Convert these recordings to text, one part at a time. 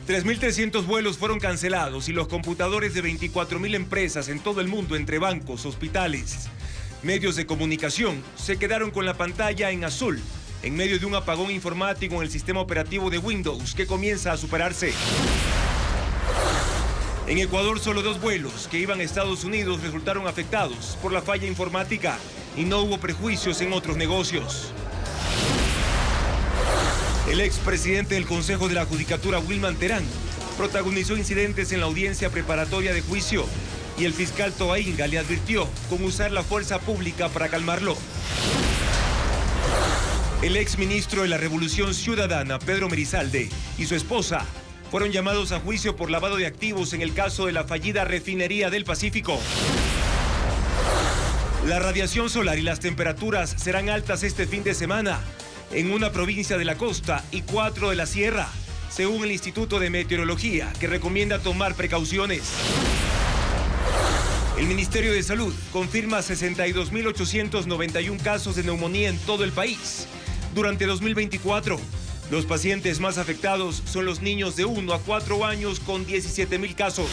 3.300 vuelos fueron cancelados y los computadores de 24.000 empresas en todo el mundo, entre bancos, hospitales, medios de comunicación, se quedaron con la pantalla en azul, en medio de un apagón informático en el sistema operativo de Windows que comienza a superarse. En Ecuador, solo 2 vuelos que iban a Estados Unidos resultaron afectados por la falla informática y no hubo perjuicios en otros negocios. El expresidente del Consejo de la Judicatura, Wilman Terán, protagonizó incidentes en la audiencia preparatoria de juicio y el fiscal Toainga le advirtió con usar la fuerza pública para calmarlo. El exministro de la Revolución Ciudadana, Pedro Merizalde, y su esposa fueron llamados a juicio por lavado de activos en el caso de la fallida refinería del Pacífico. La radiación solar y las temperaturas serán altas este fin de semana en una provincia de la costa y 4 de la sierra, según el Instituto de Meteorología, que recomienda tomar precauciones. El Ministerio de Salud confirma 62.891 casos de neumonía en todo el país durante 2024. Los pacientes más afectados son los niños de 1 a 4 años con 17.000 casos.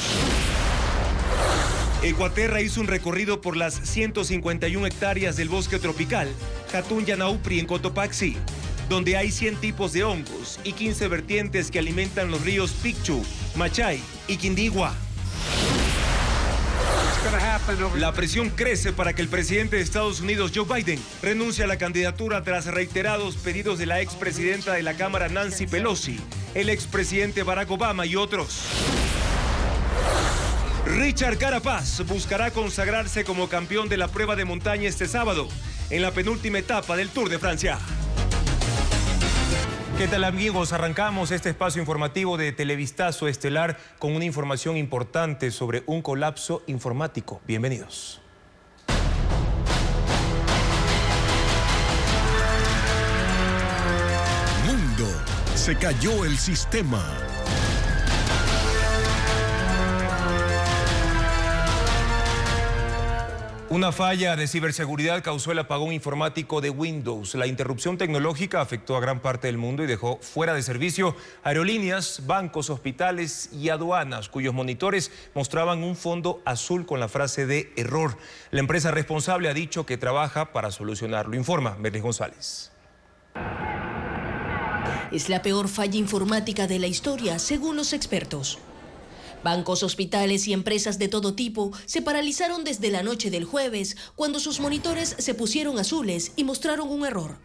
Ecuaterra hizo un recorrido por las 151 hectáreas del bosque tropical Jatún Yanaupri en Cotopaxi, donde hay 100 tipos de hongos y 15 vertientes que alimentan los ríos Picchu, Machay y Quindigua. La presión crece para que el presidente de Estados Unidos, Joe Biden, renuncie a la candidatura tras reiterados pedidos de la expresidenta de la Cámara, Nancy Pelosi, el expresidente Barack Obama y otros. Richard Carapaz buscará consagrarse como campeón de la prueba de montaña este sábado, en la penúltima etapa del Tour de Francia. ¿Qué tal, amigos? Arrancamos este espacio informativo de Televistazo Estelar con una información importante sobre un colapso informático. Bienvenidos. Mundo, se cayó el sistema. Una falla de ciberseguridad causó el apagón informático de Windows. La interrupción tecnológica afectó a gran parte del mundo y dejó fuera de servicio aerolíneas, bancos, hospitales y aduanas, cuyos monitores mostraban un fondo azul con la frase de error. La empresa responsable ha dicho que trabaja para solucionarlo, informa Merlis González. Es la peor falla informática de la historia, según los expertos. Bancos, hospitales y empresas de todo tipo se paralizaron desde la noche del jueves cuando sus monitores se pusieron azules y mostraron un error.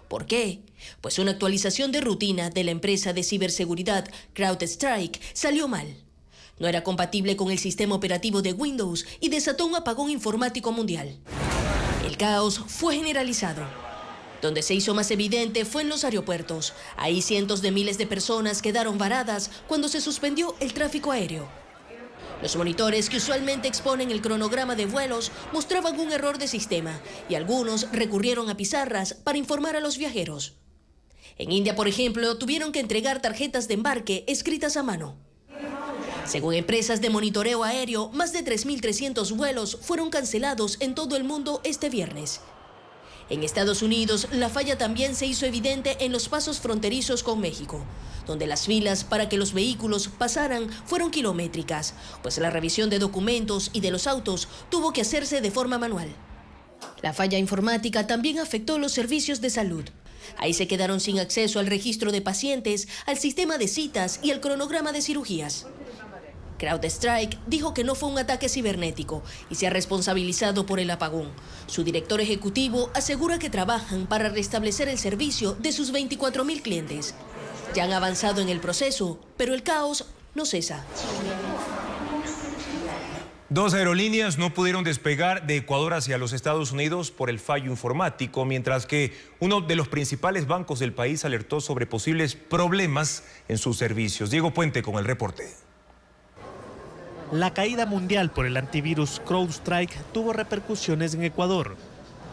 ¿Por qué? Pues una actualización de rutina de la empresa de ciberseguridad CrowdStrike salió mal. No era compatible con el sistema operativo de Windows y desató un apagón informático mundial. El caos fue generalizado. Donde se hizo más evidente fue en los aeropuertos. Ahí cientos de miles de personas quedaron varadas cuando se suspendió el tráfico aéreo. Los monitores que usualmente exponen el cronograma de vuelos mostraban un error de sistema y algunos recurrieron a pizarras para informar a los viajeros. En India, por ejemplo, tuvieron que entregar tarjetas de embarque escritas a mano. Según empresas de monitoreo aéreo, más de 3.300 vuelos fueron cancelados en todo el mundo este viernes. En Estados Unidos, la falla también se hizo evidente en los pasos fronterizos con México, donde las filas para que los vehículos pasaran fueron kilométricas, pues la revisión de documentos y de los autos tuvo que hacerse de forma manual. La falla informática también afectó los servicios de salud. Ahí se quedaron sin acceso al registro de pacientes, al sistema de citas y al cronograma de cirugías. CrowdStrike dijo que no fue un ataque cibernético y se ha responsabilizado por el apagón. Su director ejecutivo asegura que trabajan para restablecer el servicio de sus 24.000 clientes. Ya han avanzado en el proceso, pero el caos no cesa. 2 aerolíneas no pudieron despegar de Ecuador hacia los Estados Unidos por el fallo informático, mientras que uno de los principales bancos del país alertó sobre posibles problemas en sus servicios. Diego Puente con el reporte. La caída mundial por el antivirus CrowdStrike tuvo repercusiones en Ecuador.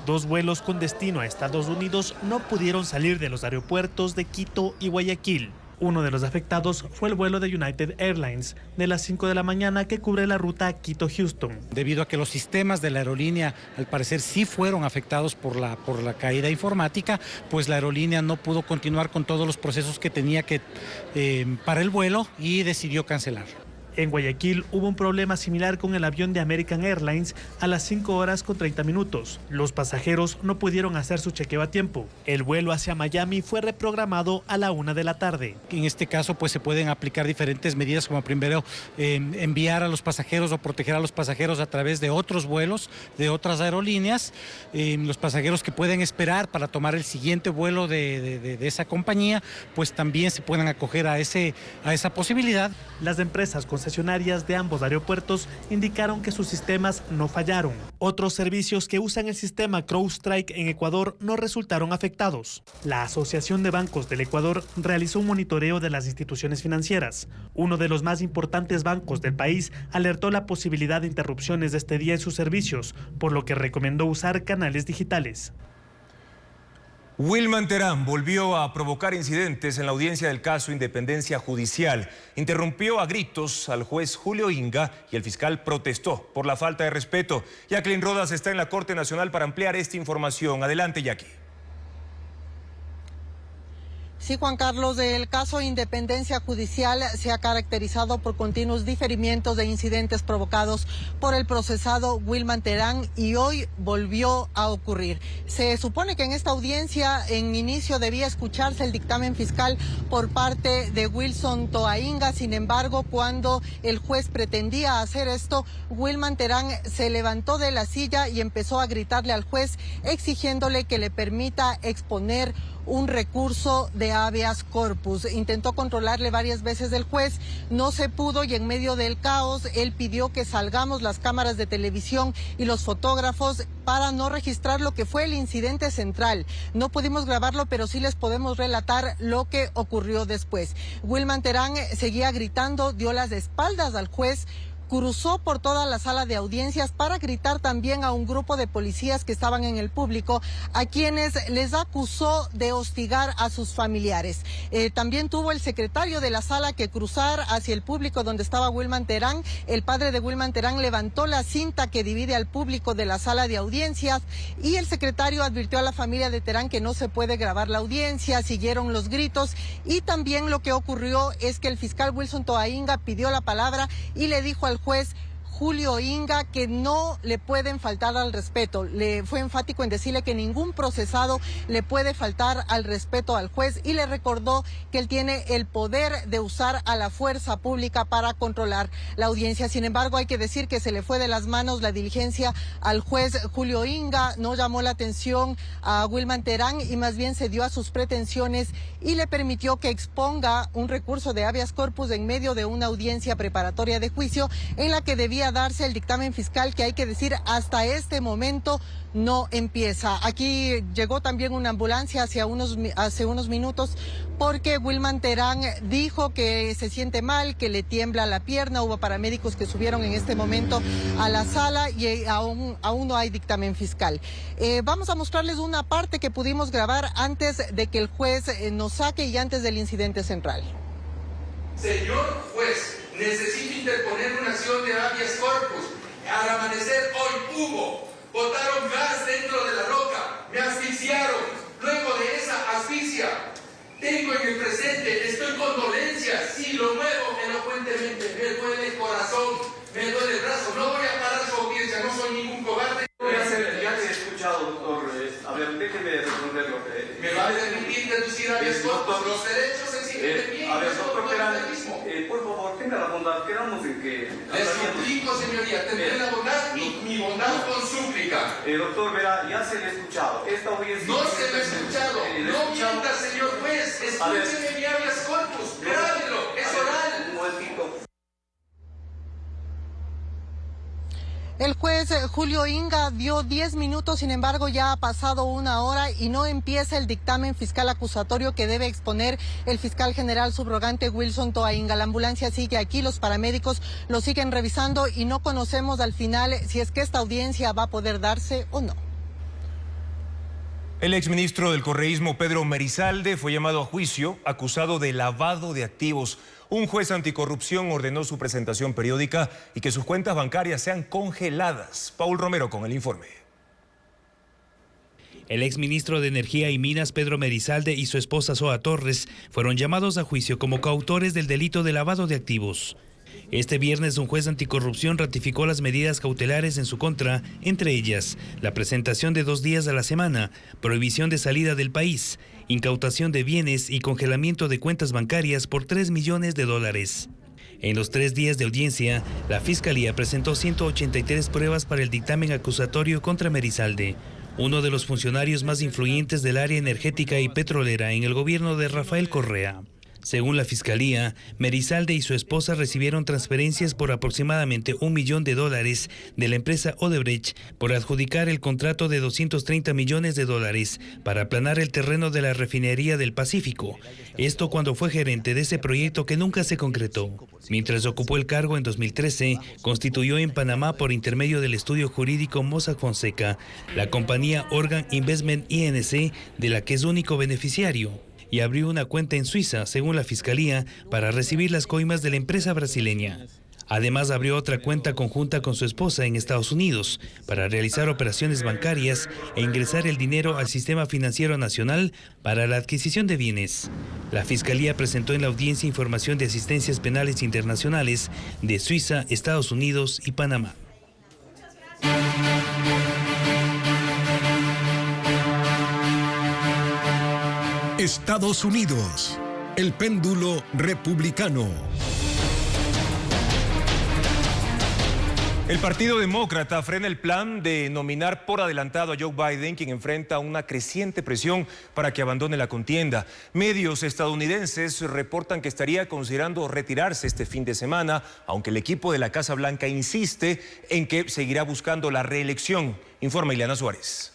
2 vuelos con destino a Estados Unidos no pudieron salir de los aeropuertos de Quito y Guayaquil. Uno de los afectados fue el vuelo de United Airlines de las 5 de la mañana que cubre la ruta Quito-Houston. Debido a que los sistemas de la aerolínea al parecer sí fueron afectados por la caída informática, pues la aerolínea no pudo continuar con todos los procesos que tenía para el vuelo y decidió cancelar. En Guayaquil hubo un problema similar con el avión de American Airlines a las 5 horas con 30 minutos. Los pasajeros no pudieron hacer su chequeo a tiempo. El vuelo hacia Miami fue reprogramado a la 1 de la tarde. En este caso, pues se pueden aplicar diferentes medidas, como primero enviar a los pasajeros o proteger a los pasajeros a través de otros vuelos, de otras aerolíneas. Los pasajeros que pueden esperar para tomar el siguiente vuelo de esa compañía, pues también se pueden acoger a esa posibilidad. Las empresas concesionarias de ambos aeropuertos indicaron que sus sistemas no fallaron. Otros servicios que usan el sistema CrowdStrike en Ecuador no resultaron afectados. La Asociación de Bancos del Ecuador realizó un monitoreo de las instituciones financieras. Uno de los más importantes bancos del país alertó la posibilidad de interrupciones de este día en sus servicios, por lo que recomendó usar canales digitales. Wilman Terán volvió a provocar incidentes en la audiencia del caso Independencia Judicial. Interrumpió a gritos al juez Julio Inga y el fiscal protestó por la falta de respeto. Jacqueline Rodas está en la Corte Nacional para ampliar esta información. Adelante, Jackie. Sí, Juan Carlos, el caso Independencia Judicial se ha caracterizado por continuos diferimientos de incidentes provocados por el procesado Wilman Terán y hoy volvió a ocurrir. Se supone que en esta audiencia en inicio debía escucharse el dictamen fiscal por parte de Wilson Toainga. Sin embargo, cuando el juez pretendía hacer esto, Wilman Terán se levantó de la silla y empezó a gritarle al juez exigiéndole que le permita exponer un recurso de habeas corpus. Intentó controlarle varias veces el juez, no se pudo y en medio del caos él pidió que salgamos las cámaras de televisión y los fotógrafos para no registrar lo que fue el incidente central. No pudimos grabarlo, pero sí les podemos relatar lo que ocurrió después. Wilman Terán seguía gritando, dio las espaldas al juez, cruzó por toda la sala de audiencias para gritar también a un grupo de policías que estaban en el público, a quienes les acusó de hostigar a sus familiares. También tuvo el secretario de la sala que cruzar hacia el público donde estaba Wilman Terán. El padre de Wilman Terán levantó la cinta que divide al público de la sala de audiencias y el secretario advirtió a la familia de Terán que no se puede grabar la audiencia. Siguieron los gritos y también lo que ocurrió es que el fiscal Wilson Toainga pidió la palabra y le dijo al juez Julio Inga que no le pueden faltar al respeto. Le fue enfático en decirle que ningún procesado le puede faltar al respeto al juez y le recordó que él tiene el poder de usar a la fuerza pública para controlar la audiencia. Sin embargo, hay que decir que se le fue de las manos la diligencia al juez Julio Inga, no llamó la atención a Wilman Terán y más bien se dio a sus pretensiones y le permitió que exponga un recurso de habeas corpus en medio de una audiencia preparatoria de juicio en la que debía darse el dictamen fiscal que hay que decir hasta este momento no empieza. Aquí llegó también una ambulancia hace unos minutos porque Wilman Terán dijo que se siente mal, que le tiembla la pierna. Hubo paramédicos que subieron en este momento a la sala y aún no hay dictamen fiscal. Vamos a mostrarles una parte que pudimos grabar antes de que el juez nos saque y antes del incidente central. Señor juez, necesito interponer una acción de habeas corpus. Al amanecer hoy botaron gas dentro de la roca, me asfixiaron. Luego de esa asfixia, tengo en el presente, estoy con dolencias. Si lo muevo elocuentemente, me duele el corazón, me duele el brazo. No voy a parar su audiencia, no soy ningún cobarde. Ya te he escuchado, doctor. A ver, déjeme responder lo que... ¿Me va a permitir deducir habeas corpus? Los derechos exigen de mí. A ver, doctor Terán, por favor, tenga la bondad, quedamos en que... Les suplico, señoría, tendré la bondad y mi bondad con súplica. Doctor, verá, ya se le ha escuchado. Esta audiencia... No se lo he escuchado. No mienta, señor juez. Escúcheme mi habeas corpus. Grábelo, es oral. Un momentito. El juez Julio Inga dio 10 minutos, sin embargo ya ha pasado una hora y no empieza el dictamen fiscal acusatorio que debe exponer el fiscal general subrogante Wilson Toainga. La ambulancia sigue aquí, los paramédicos lo siguen revisando y no conocemos al final si es que esta audiencia va a poder darse o no. El exministro del correísmo Pedro Merizalde fue llamado a juicio acusado de lavado de activos. Un juez anticorrupción ordenó su presentación periódica y que sus cuentas bancarias sean congeladas. Paul Romero con el informe. El exministro de Energía y Minas Pedro Merizalde y su esposa Soa Torres fueron llamados a juicio como coautores del delito de lavado de activos. Este viernes un juez anticorrupción ratificó las medidas cautelares en su contra, entre ellas la presentación de 2 días a la semana, prohibición de salida del país, incautación de bienes y congelamiento de cuentas bancarias por $3 millones. En los 3 días de audiencia, la Fiscalía presentó 183 pruebas para el dictamen acusatorio contra Merizalde, uno de los funcionarios más influyentes del área energética y petrolera en el gobierno de Rafael Correa. Según la Fiscalía, Merizalde y su esposa recibieron transferencias por aproximadamente $1 millón de la empresa Odebrecht por adjudicar el contrato de $230 millones para aplanar el terreno de la refinería del Pacífico. Esto cuando fue gerente de ese proyecto que nunca se concretó. Mientras ocupó el cargo en 2013, constituyó en Panamá por intermedio del estudio jurídico Mossack Fonseca la compañía Organ Investment Inc., de la que es único beneficiario, y abrió una cuenta en Suiza, según la Fiscalía, para recibir las coimas de la empresa brasileña. Además, abrió otra cuenta conjunta con su esposa en Estados Unidos para realizar operaciones bancarias e ingresar el dinero al sistema financiero nacional para la adquisición de bienes. La Fiscalía presentó en la audiencia información de asistencias penales internacionales de Suiza, Estados Unidos y Panamá. Estados Unidos, el péndulo republicano. El Partido Demócrata frena el plan de nominar por adelantado a Joe Biden, quien enfrenta una creciente presión para que abandone la contienda. Medios estadounidenses reportan que estaría considerando retirarse este fin de semana, aunque el equipo de la Casa Blanca insiste en que seguirá buscando la reelección. Informa Ileana Suárez.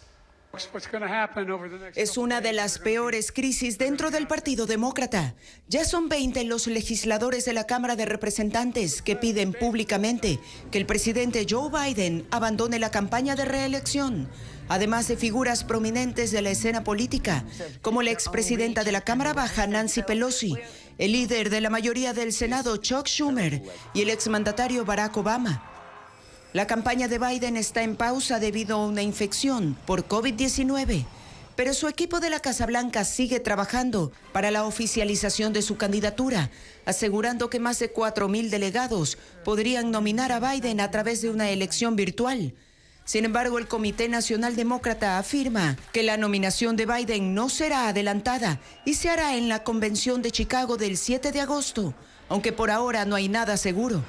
Es una de las peores crisis dentro del Partido Demócrata. Ya son 20 los legisladores de la Cámara de Representantes que piden públicamente que el presidente Joe Biden abandone la campaña de reelección, además de figuras prominentes de la escena política, como la expresidenta de la Cámara Baja, Nancy Pelosi, el líder de la mayoría del Senado, Chuck Schumer, y el exmandatario Barack Obama. La campaña de Biden está en pausa debido a una infección por COVID-19, pero su equipo de la Casa Blanca sigue trabajando para la oficialización de su candidatura, asegurando que más de 4,000 delegados podrían nominar a Biden a través de una elección virtual. Sin embargo, el Comité Nacional Demócrata afirma que la nominación de Biden no será adelantada y se hará en la Convención de Chicago del 7 de agosto, aunque por ahora no hay nada seguro.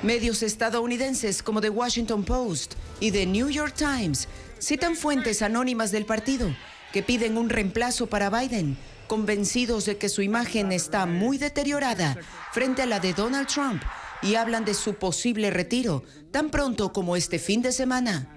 Medios estadounidenses como The Washington Post y The New York Times citan fuentes anónimas del partido que piden un reemplazo para Biden, convencidos de que su imagen está muy deteriorada frente a la de Donald Trump, y hablan de su posible retiro tan pronto como este fin de semana.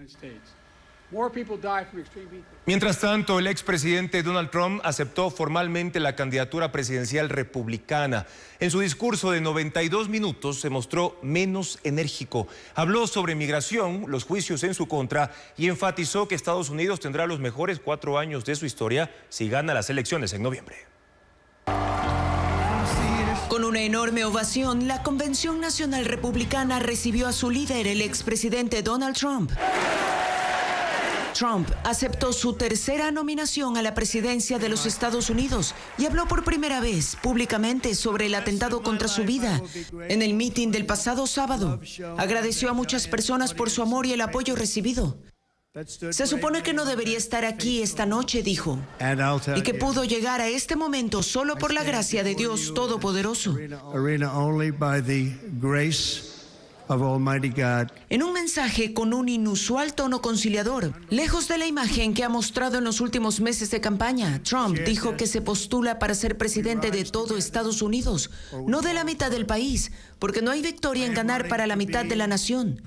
Mientras tanto, el expresidente Donald Trump aceptó formalmente la candidatura presidencial republicana. En su discurso de 92 minutos se mostró menos enérgico. Habló sobre migración, los juicios en su contra y enfatizó que Estados Unidos tendrá los mejores 4 años de su historia si gana las elecciones en noviembre. Con una enorme ovación, la Convención Nacional Republicana recibió a su líder, el expresidente Donald Trump. Trump aceptó su tercera nominación a la presidencia de los Estados Unidos y habló por primera vez públicamente sobre el atentado contra su vida en el mitin del pasado sábado. Agradeció a muchas personas por su amor y el apoyo recibido. Se supone que no debería estar aquí esta noche, dijo, y que pudo llegar a este momento solo por la gracia de Dios Todopoderoso. En un mensaje con un inusual tono conciliador, lejos de la imagen que ha mostrado en los últimos meses de campaña, Trump dijo que se postula para ser presidente de todo Estados Unidos, no de la mitad del país, porque no hay victoria en ganar para la mitad de la nación.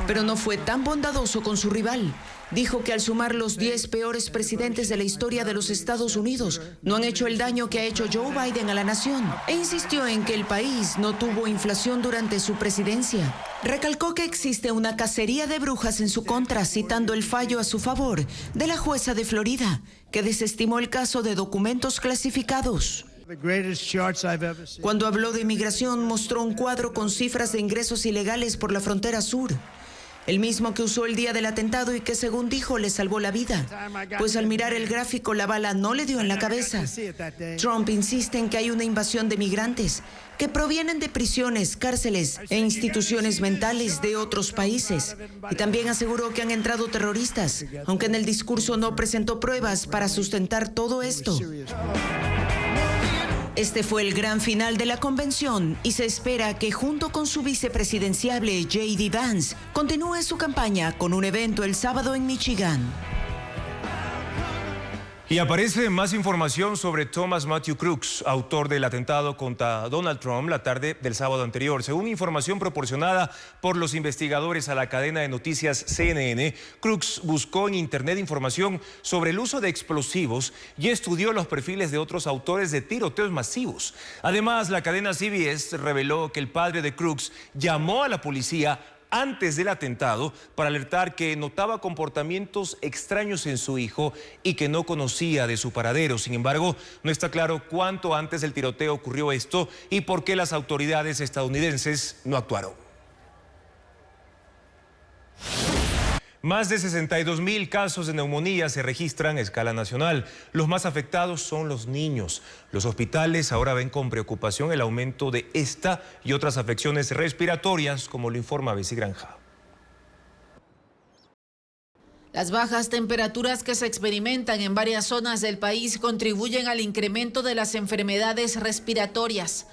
Pero no fue tan bondadoso con su rival. Dijo que al sumar los 10 peores presidentes de la historia de los Estados Unidos, no han hecho el daño que ha hecho Joe Biden a la nación, e insistió en que el país no tuvo inflación durante su presidencia. Recalcó que existe una cacería de brujas en su contra, citando el fallo a su favor de la jueza de Florida, que desestimó el caso de documentos clasificados. Cuando habló de inmigración, mostró un cuadro con cifras de ingresos ilegales por la frontera sur. El mismo que usó el día del atentado y que, según dijo, le salvó la vida. Pues al mirar el gráfico, la bala no le dio en la cabeza. Trump insiste en que hay una invasión de migrantes que provienen de prisiones, cárceles e instituciones mentales de otros países. Y también aseguró que han entrado terroristas, aunque en el discurso no presentó pruebas para sustentar todo esto. Este fue el gran final de la convención y se espera que junto con su vicepresidenciable J.D. Vance continúe su campaña con un evento el sábado en Michigan. Y aparece más información sobre Thomas Matthew Crooks, autor del atentado contra Donald Trump la tarde del sábado anterior. Según información proporcionada por los investigadores a la cadena de noticias CNN, Crooks buscó en Internet información sobre el uso de explosivos y estudió los perfiles de otros autores de tiroteos masivos. Además, la cadena CBS reveló que el padre de Crooks llamó a la policía antes del atentado para alertar que notaba comportamientos extraños en su hijo y que no conocía de su paradero. Sin embargo, no está claro cuánto antes del tiroteo ocurrió esto y por qué las autoridades estadounidenses no actuaron. Más de 62.000 casos de neumonía se registran a escala nacional. Los más afectados son los niños. Los hospitales ahora ven con preocupación el aumento de esta y otras afecciones respiratorias, como lo informa Bessie Granja. Las bajas temperaturas que se experimentan en varias zonas del país contribuyen al incremento de las enfermedades respiratorias.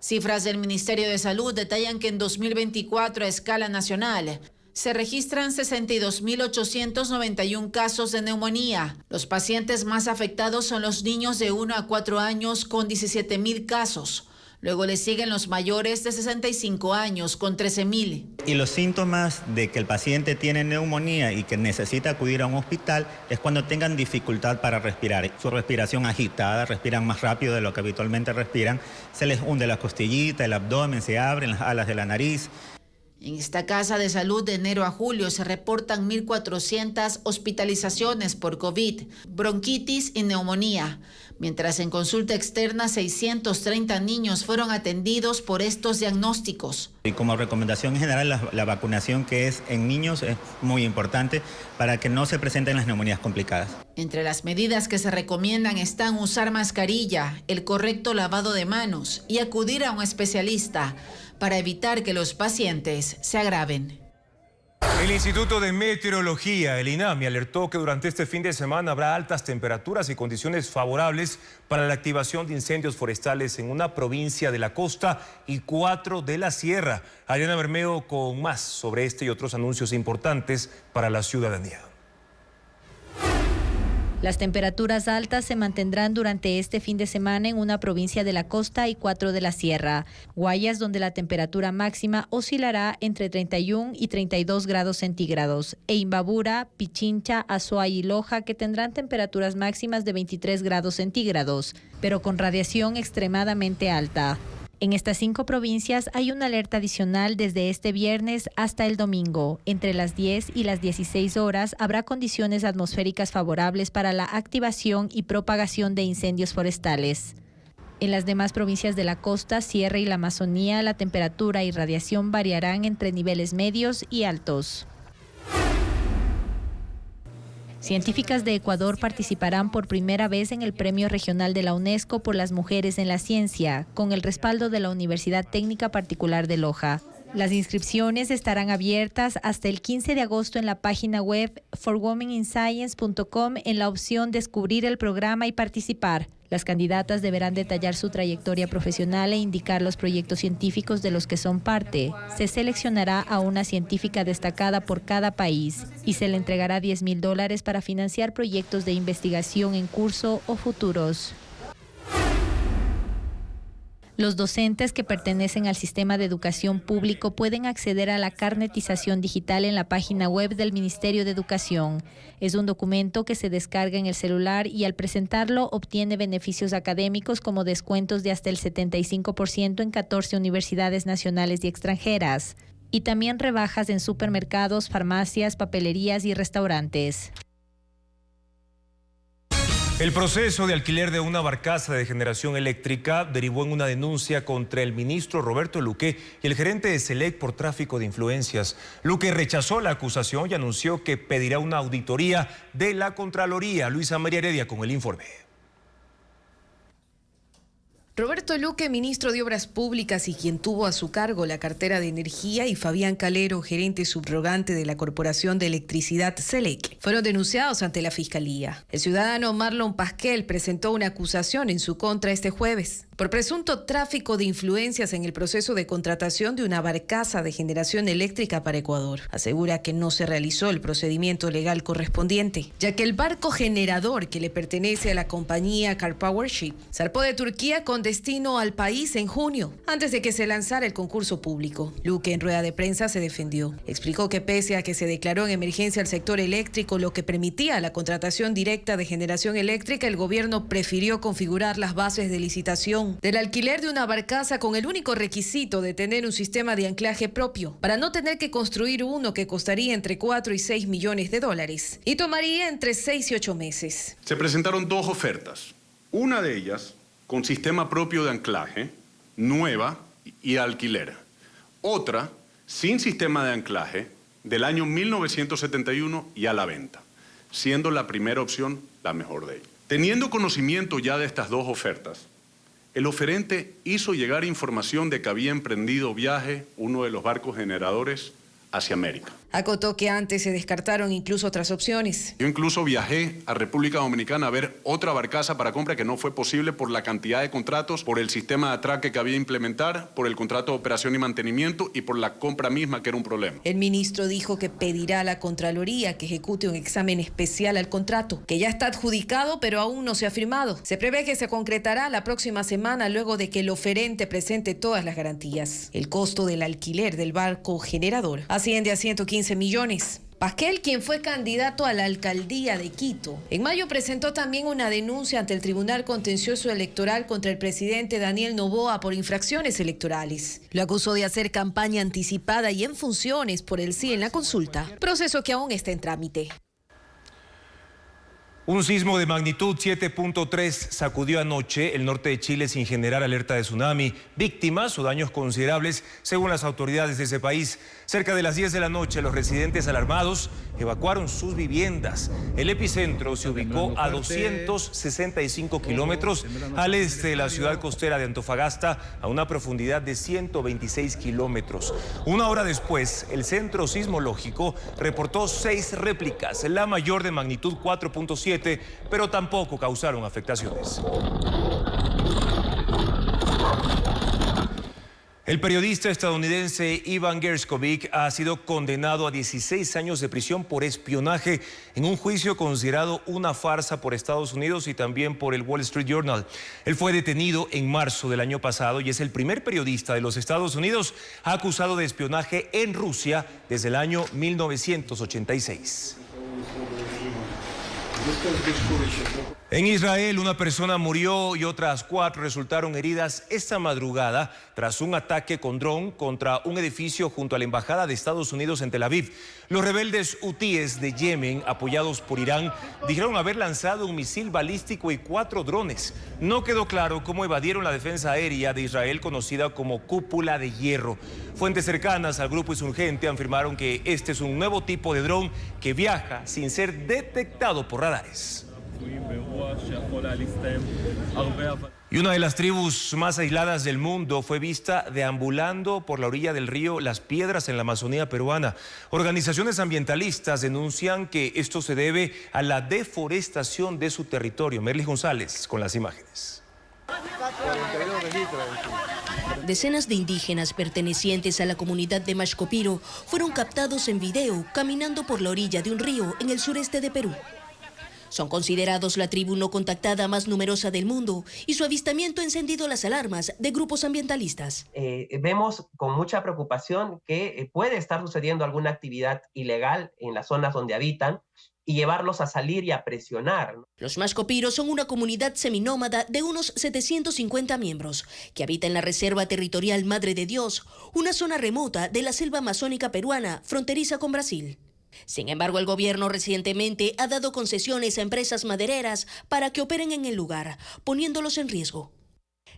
Cifras del Ministerio de Salud detallan que en 2024 a escala nacional se registran 62.891 casos de neumonía. Los pacientes más afectados son los niños de 1 a 4 años con 17.000 casos. Luego le siguen los mayores de 65 años con 13.000. Y los síntomas de que el paciente tiene neumonía y que necesita acudir a un hospital es cuando tengan dificultad para respirar. Su respiración agitada, respiran más rápido de lo que habitualmente respiran, se les hunde la costillita, el abdomen, se abren las alas de la nariz. En esta casa de salud de enero a julio se reportan 1.400 hospitalizaciones por COVID, bronquitis y neumonía, mientras en consulta externa 630 niños fueron atendidos por estos diagnósticos. Y como recomendación en general, la vacunación que es en niños es muy importante para que no se presenten las neumonías complicadas. Entre las medidas que se recomiendan están usar mascarilla, el correcto lavado de manos y acudir a un especialista para evitar que los pacientes se agraven. El Instituto de Meteorología, el INAMI, alertó que durante este fin de semana habrá altas temperaturas y condiciones favorables para la activación de incendios forestales en una provincia de la costa y 4 de la sierra. Ariana Bermeo con más sobre este y otros anuncios importantes para la ciudadanía. Las temperaturas altas se mantendrán durante este fin de semana en una provincia de la costa y 4 de la sierra. Guayas, donde la temperatura máxima oscilará entre 31 y 32 grados centígrados. E Imbabura, Pichincha, Azuay y Loja, que tendrán temperaturas máximas de 23 grados centígrados, pero con radiación extremadamente alta. En estas 5 provincias hay una alerta adicional desde este viernes hasta el domingo. Entre las 10 y las 16 horas habrá condiciones atmosféricas favorables para la activación y propagación de incendios forestales. En las demás provincias de la costa, sierra y la Amazonía, la temperatura y radiación variarán entre niveles medios y altos. Científicas de Ecuador participarán por primera vez en el Premio Regional de la UNESCO por las Mujeres en la Ciencia, con el respaldo de la Universidad Técnica Particular de Loja. Las inscripciones estarán abiertas hasta el 15 de agosto en la página web forwomeninscience.com en la opción Descubrir el programa y participar. Las candidatas deberán detallar su trayectoria profesional e indicar los proyectos científicos de los que son parte. Se seleccionará a una científica destacada por cada país y se le entregará $10,000 para financiar proyectos de investigación en curso o futuros. Los docentes que pertenecen al sistema de educación público pueden acceder a la carnetización digital en la página web del Ministerio de Educación. Es un documento que se descarga en el celular y al presentarlo obtiene beneficios académicos como descuentos de hasta el 75% en 14 universidades nacionales y extranjeras. y también rebajas en supermercados, farmacias, papelerías y restaurantes. El proceso de alquiler de una barcaza de generación eléctrica derivó en una denuncia contra el ministro Roberto Luque y el gerente de Select por tráfico de influencias. Luque rechazó la acusación y anunció que pedirá una auditoría de la Contraloría. Luisa María Heredia con el informe. Roberto Luque, ministro de Obras Públicas y quien tuvo a su cargo la cartera de Energía, y Fabián Calero, gerente subrogante de la Corporación de Electricidad Select, fueron denunciados ante la Fiscalía. El ciudadano Marlon Pasquel presentó una acusación en su contra este jueves por presunto tráfico de influencias en el proceso de contratación de una barcaza de generación eléctrica para Ecuador. Asegura que no se realizó el procedimiento legal correspondiente, ya que el barco generador que le pertenece a la compañía Car Power Ship zarpó de Turquía con destino al país en junio, antes de que se lanzara el concurso público. Luque en rueda de prensa se defendió. Explicó que pese a que se declaró en emergencia el sector eléctrico, lo que permitía la contratación directa de generación eléctrica, el gobierno prefirió configurar las bases de licitación del alquiler de una barcaza con el único requisito de tener un sistema de anclaje propio, para no tener que construir uno que costaría entre 4 y 6 millones de dólares y tomaría entre 6 y 8 meses. Se presentaron dos ofertas, una de ellas con sistema propio de anclaje, nueva y alquiler. Otra, sin sistema de anclaje, del año 1971 y a la venta, siendo la primera opción la mejor de ellas. Teniendo conocimiento ya de estas dos ofertas, el oferente hizo llegar información de que había emprendido viaje uno de los barcos generadores hacia América. Acotó que antes se descartaron incluso otras opciones. Yo incluso viajé a República Dominicana a ver otra barcaza para compra que no fue posible por la cantidad de contratos, por el sistema de atraque que había que implementar, por el contrato de operación y mantenimiento y por la compra misma, que era un problema. El ministro dijo que pedirá a la Contraloría que ejecute un examen especial al contrato, que ya está adjudicado pero aún no se ha firmado. Se prevé que se concretará la próxima semana luego de que el oferente presente todas las garantías. El costo del alquiler del barco generador asciende a 115 millones. Pasquel, quien fue candidato a la alcaldía de Quito, en mayo presentó también una denuncia ante el Tribunal Contencioso Electoral contra el presidente Daniel Noboa por infracciones electorales. Lo acusó de hacer campaña anticipada y en funciones por el sí en la consulta, proceso que aún está en trámite. Un sismo de magnitud 7.3 sacudió anoche el norte de Chile sin generar alerta de tsunami. Víctimas o daños considerables, según las autoridades de ese país. Cerca de las 10 de la noche, los residentes alarmados evacuaron sus viviendas. El epicentro se ubicó a 265 kilómetros al este de la ciudad costera de Antofagasta, a una profundidad de 126 kilómetros. Una hora después, el centro sismológico reportó 6 réplicas, la mayor de magnitud 4.7, pero tampoco causaron afectaciones. El periodista estadounidense Ivan Gershkovich ha sido condenado a 16 años de prisión por espionaje en un juicio considerado una farsa por Estados Unidos y también por el Wall Street Journal. Él fue detenido en marzo del año pasado y es el primer periodista de los Estados Unidos acusado de espionaje en Rusia desde el año 1986. En Israel, una persona murió y otras 4 resultaron heridas esta madrugada tras un ataque con dron contra un edificio junto a la Embajada de Estados Unidos en Tel Aviv. Los rebeldes hutíes de Yemen, apoyados por Irán, dijeron haber lanzado un misil balístico y 4 drones. No quedó claro cómo evadieron la defensa aérea de Israel, conocida como Cúpula de Hierro. Fuentes cercanas al grupo insurgente afirmaron que este es un nuevo tipo de dron que viaja sin ser detectado por radares. Y una de las tribus más aisladas del mundo fue vista deambulando por la orilla del río Las Piedras en la Amazonía peruana. Organizaciones ambientalistas denuncian que esto se debe a la deforestación de su territorio. Merlis González con las imágenes. Decenas de indígenas pertenecientes a la comunidad de Mashcopiro fueron captados en video caminando por la orilla de un río en el sureste de Perú. Son considerados la tribu no contactada más numerosa del mundo y su avistamiento ha encendido las alarmas de grupos ambientalistas. Vemos con mucha preocupación que puede estar sucediendo alguna actividad ilegal en las zonas donde habitan y llevarlos a salir y a presionar. Los Maxcopiros son una comunidad seminómada de unos 750 miembros que habita en la Reserva Territorial Madre de Dios, una zona remota de la selva amazónica peruana, fronteriza con Brasil. Sin embargo, el gobierno recientemente ha dado concesiones a empresas madereras para que operen en el lugar, poniéndolos en riesgo.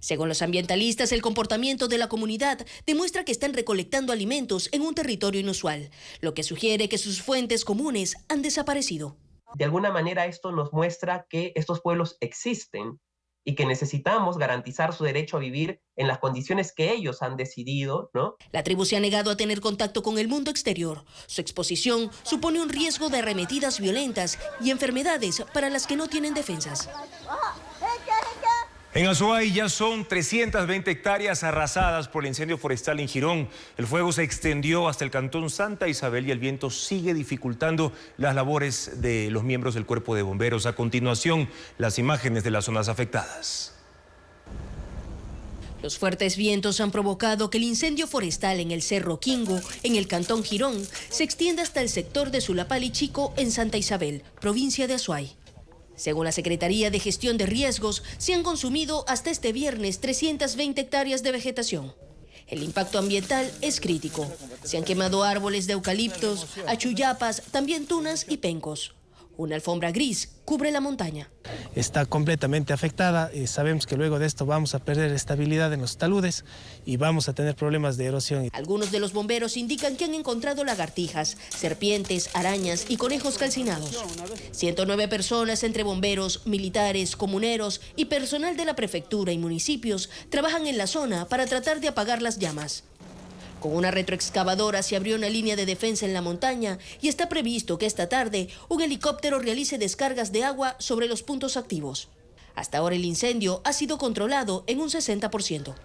Según los ambientalistas, el comportamiento de la comunidad demuestra que están recolectando alimentos en un territorio inusual, lo que sugiere que sus fuentes comunes han desaparecido. De alguna manera esto nos muestra que estos pueblos existen y que necesitamos garantizar su derecho a vivir en las condiciones que ellos han decidido, ¿no? La tribu se ha negado a tener contacto con el mundo exterior. Su exposición supone un riesgo de arremetidas violentas y enfermedades para las que no tienen defensas. En Azuay ya son 320 hectáreas arrasadas por el incendio forestal en Girón. El fuego se extendió hasta el cantón Santa Isabel y el viento sigue dificultando las labores de los miembros del Cuerpo de Bomberos. A continuación, las imágenes de las zonas afectadas. Los fuertes vientos han provocado que el incendio forestal en el Cerro Quingo, en el cantón Girón, se extienda hasta el sector de Sulapali Chico, en Santa Isabel, provincia de Azuay. Según la Secretaría de Gestión de Riesgos, se han consumido hasta este viernes 320 hectáreas de vegetación. El impacto ambiental es crítico. Se han quemado árboles de eucaliptos, achuyapas, también tunas y pencos. Una alfombra gris cubre la montaña. Está completamente afectada y sabemos que luego de esto vamos a perder estabilidad en los taludes y vamos a tener problemas de erosión. Algunos de los bomberos indican que han encontrado lagartijas, serpientes, arañas y conejos calcinados. 109 personas entre bomberos, militares, comuneros y personal de la prefectura y municipios trabajan en la zona para tratar de apagar las llamas. Con una retroexcavadora se abrió una línea de defensa en la montaña y está previsto que esta tarde un helicóptero realice descargas de agua sobre los puntos activos. Hasta ahora el incendio ha sido controlado en un 60%.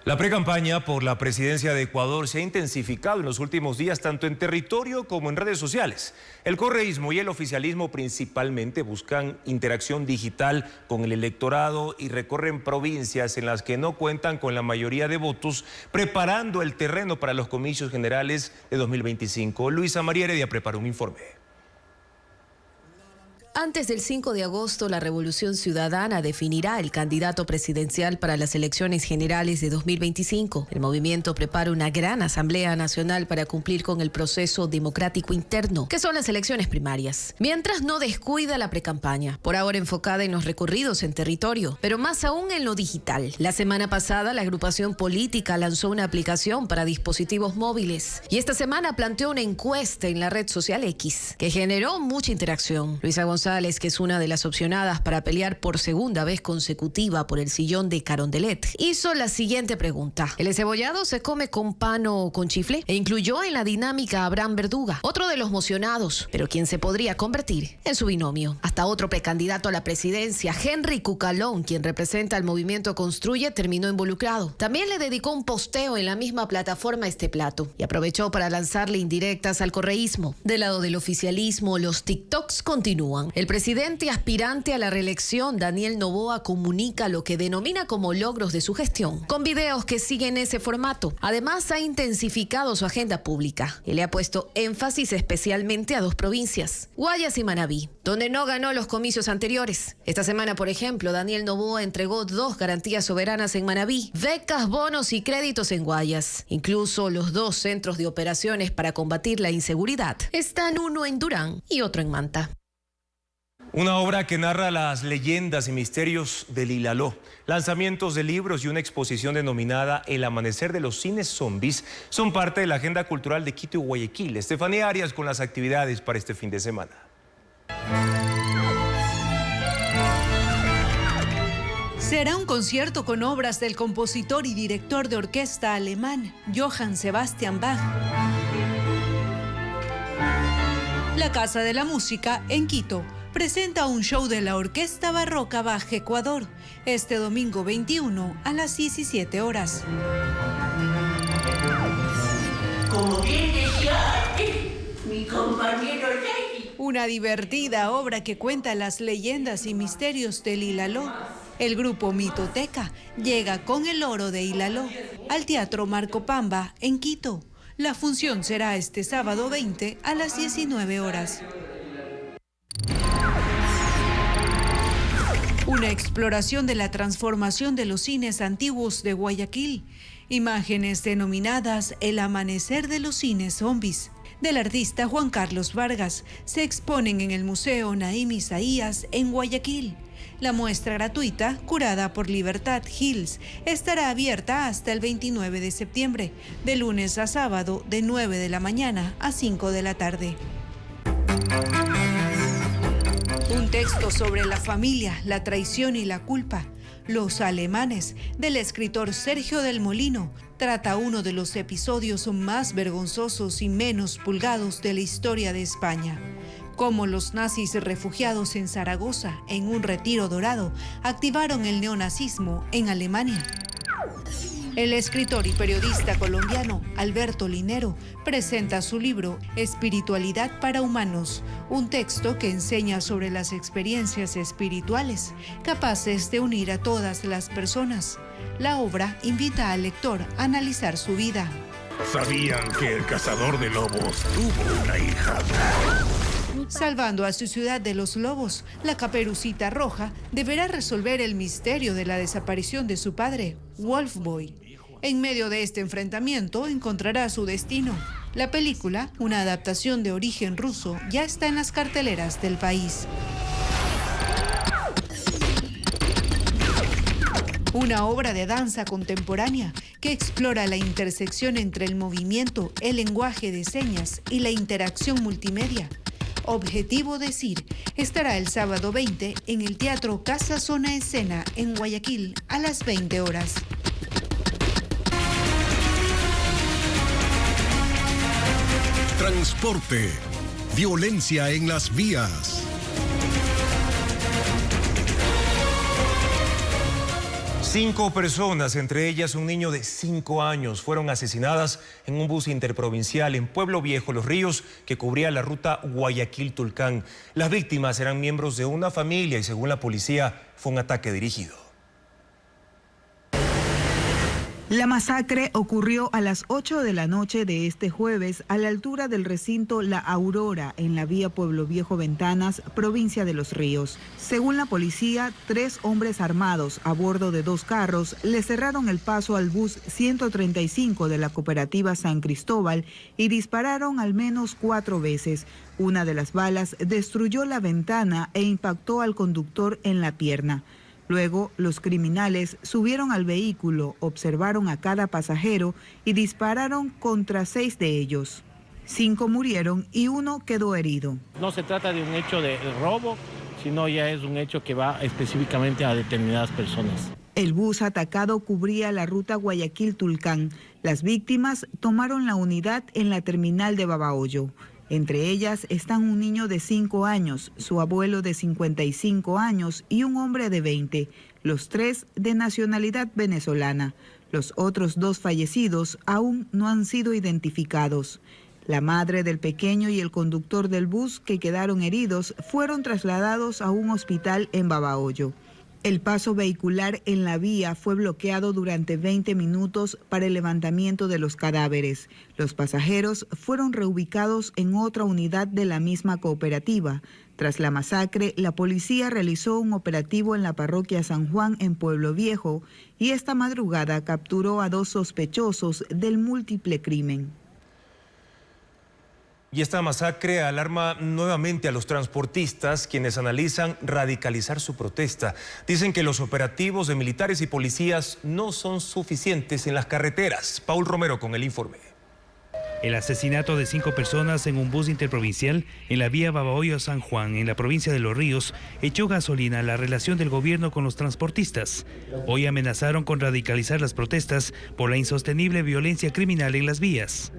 La precampaña por la presidencia de Ecuador se ha intensificado en los últimos días, tanto en territorio como en redes sociales. El correísmo y el oficialismo principalmente buscan interacción digital con el electorado y recorren provincias en las que no cuentan con la mayoría de votos, preparando el terreno para los comicios generales de 2025. Luisa María Heredia preparó un informe. Antes del 5 de agosto, la Revolución Ciudadana definirá el candidato presidencial para las elecciones generales de 2025. El movimiento prepara una gran asamblea nacional para cumplir con el proceso democrático interno, que son las elecciones primarias, mientras no descuida la precampaña, por ahora enfocada en los recorridos en territorio, pero más aún en lo digital. La semana pasada, la agrupación política lanzó una aplicación para dispositivos móviles y esta semana planteó una encuesta en la red social X, que generó mucha interacción. Luisa González, que es una de las opcionadas para pelear por segunda vez consecutiva por el sillón de Carondelet, hizo la siguiente pregunta. ¿El encebollado se come con pan o con chifle? E incluyó en la dinámica a Abraham Verduga, otro de los mocionados, pero quien se podría convertir en su binomio. Hasta otro precandidato a la presidencia, Henry Cucalón, quien representa al movimiento Construye, terminó involucrado. También le dedicó un posteo en la misma plataforma a este plato y aprovechó para lanzarle indirectas al correísmo. Del lado del oficialismo, los TikToks continúan. El presidente aspirante a la reelección, Daniel Noboa, comunica lo que denomina como logros de su gestión, con videos que siguen ese formato. Además, ha intensificado su agenda pública y le ha puesto énfasis especialmente a dos provincias, Guayas y Manabí, donde no ganó los comicios anteriores. Esta semana, por ejemplo, Daniel Noboa entregó 2 garantías soberanas en Manabí, becas, bonos y créditos en Guayas. Incluso los 2 centros de operaciones para combatir la inseguridad están, uno en Durán y otro en Manta. Una obra que narra las leyendas y misterios del Ilaló, lanzamientos de libros y una exposición denominada El Amanecer de los Cines Zombies son parte de la agenda cultural de Quito y Guayaquil. Estefanía Arias con las actividades para este fin de semana. Será un concierto con obras del compositor y director de orquesta alemán Johann Sebastian Bach. La Casa de la Música en Quito presenta un show de la Orquesta Barroca Bach Ecuador este domingo 21 a las 17 horas. Como bien decía mi compañero Ley. Una divertida obra que cuenta las leyendas y misterios del Ilaló. El grupo Mitoteca llega con el oro de Ilaló al Teatro Marco Pamba en Quito. La función será este sábado 20 a las 19 horas. Una exploración de la transformación de los cines antiguos de Guayaquil. Imágenes denominadas El amanecer de los cines zombies, del artista Juan Carlos Vargas, se exponen en el Museo Naim Isaías en Guayaquil. La muestra gratuita, curada por Libertad Hills, estará abierta hasta el 29 de septiembre, de lunes a sábado, de 9 de la mañana a 5 de la tarde. Un texto sobre la familia, la traición y la culpa. Los alemanes, del escritor Sergio del Molino, trata uno de los episodios más vergonzosos y menos pulgados de la historia de España. Cómo los nazis refugiados en Zaragoza, en un retiro dorado, activaron el neonazismo en Alemania. El escritor y periodista colombiano Alberto Linero presenta su libro Espiritualidad para Humanos, un texto que enseña sobre las experiencias espirituales capaces de unir a todas las personas. La obra invita al lector a analizar su vida. ¿Sabían que el cazador de lobos tuvo una hija? Salvando a su ciudad de los lobos, la Caperucita Roja deberá resolver el misterio de la desaparición de su padre, Wolfboy. En medio de este enfrentamiento encontrará su destino. La película, una adaptación de origen ruso, ya está en las carteleras del país. Una obra de danza contemporánea que explora la intersección entre el movimiento, el lenguaje de señas y la interacción multimedia. Objetivo Decir estará el sábado 20 en el Teatro Casa Zona Escena en Guayaquil a las 20 horas. Transporte. Violencia en las vías. Cinco personas, entre ellas un niño de 5 años, fueron asesinadas en un bus interprovincial en Pueblo Viejo, Los Ríos, que cubría la ruta Guayaquil-Tulcán. Las víctimas eran miembros de una familia y, según la policía, fue un ataque dirigido. La masacre ocurrió a las 8 de la noche de este jueves a la altura del recinto La Aurora en la vía Pueblo Viejo Ventanas, provincia de Los Ríos. Según la policía, 3 hombres armados a bordo de 2 carros le cerraron el paso al bus 135 de la cooperativa San Cristóbal y dispararon al menos 4 veces. Una de las balas destruyó la ventana e impactó al conductor en la pierna. Luego, los criminales subieron al vehículo, observaron a cada pasajero y dispararon contra 6 de ellos. 5 murieron y 1 quedó herido. No se trata de un hecho de robo, sino ya es un hecho que va específicamente a determinadas personas. El bus atacado cubría la ruta Guayaquil-Tulcán. Las víctimas tomaron la unidad en la terminal de Babahoyo. Entre ellas están un niño de 5 años, su abuelo de 55 años y un hombre de 20, los 3 de nacionalidad venezolana. Los otros 2 fallecidos aún no han sido identificados. La madre del pequeño y el conductor del bus, que quedaron heridos, fueron trasladados a un hospital en Babahoyo. El paso vehicular en la vía fue bloqueado durante 20 minutos para el levantamiento de los cadáveres. Los pasajeros fueron reubicados en otra unidad de la misma cooperativa. Tras la masacre, la policía realizó un operativo en la parroquia San Juan en Pueblo Viejo y esta madrugada capturó a 2 sospechosos del múltiple crimen. Y esta masacre alarma nuevamente a los transportistas, quienes analizan radicalizar su protesta. Dicen que los operativos de militares y policías no son suficientes en las carreteras. Paul Romero con el informe. El asesinato de 5 personas en un bus interprovincial en la vía Babahoyo-San Juan, en la provincia de Los Ríos, echó gasolina a la relación del gobierno con los transportistas. Hoy amenazaron con radicalizar las protestas por la insostenible violencia criminal en las vías.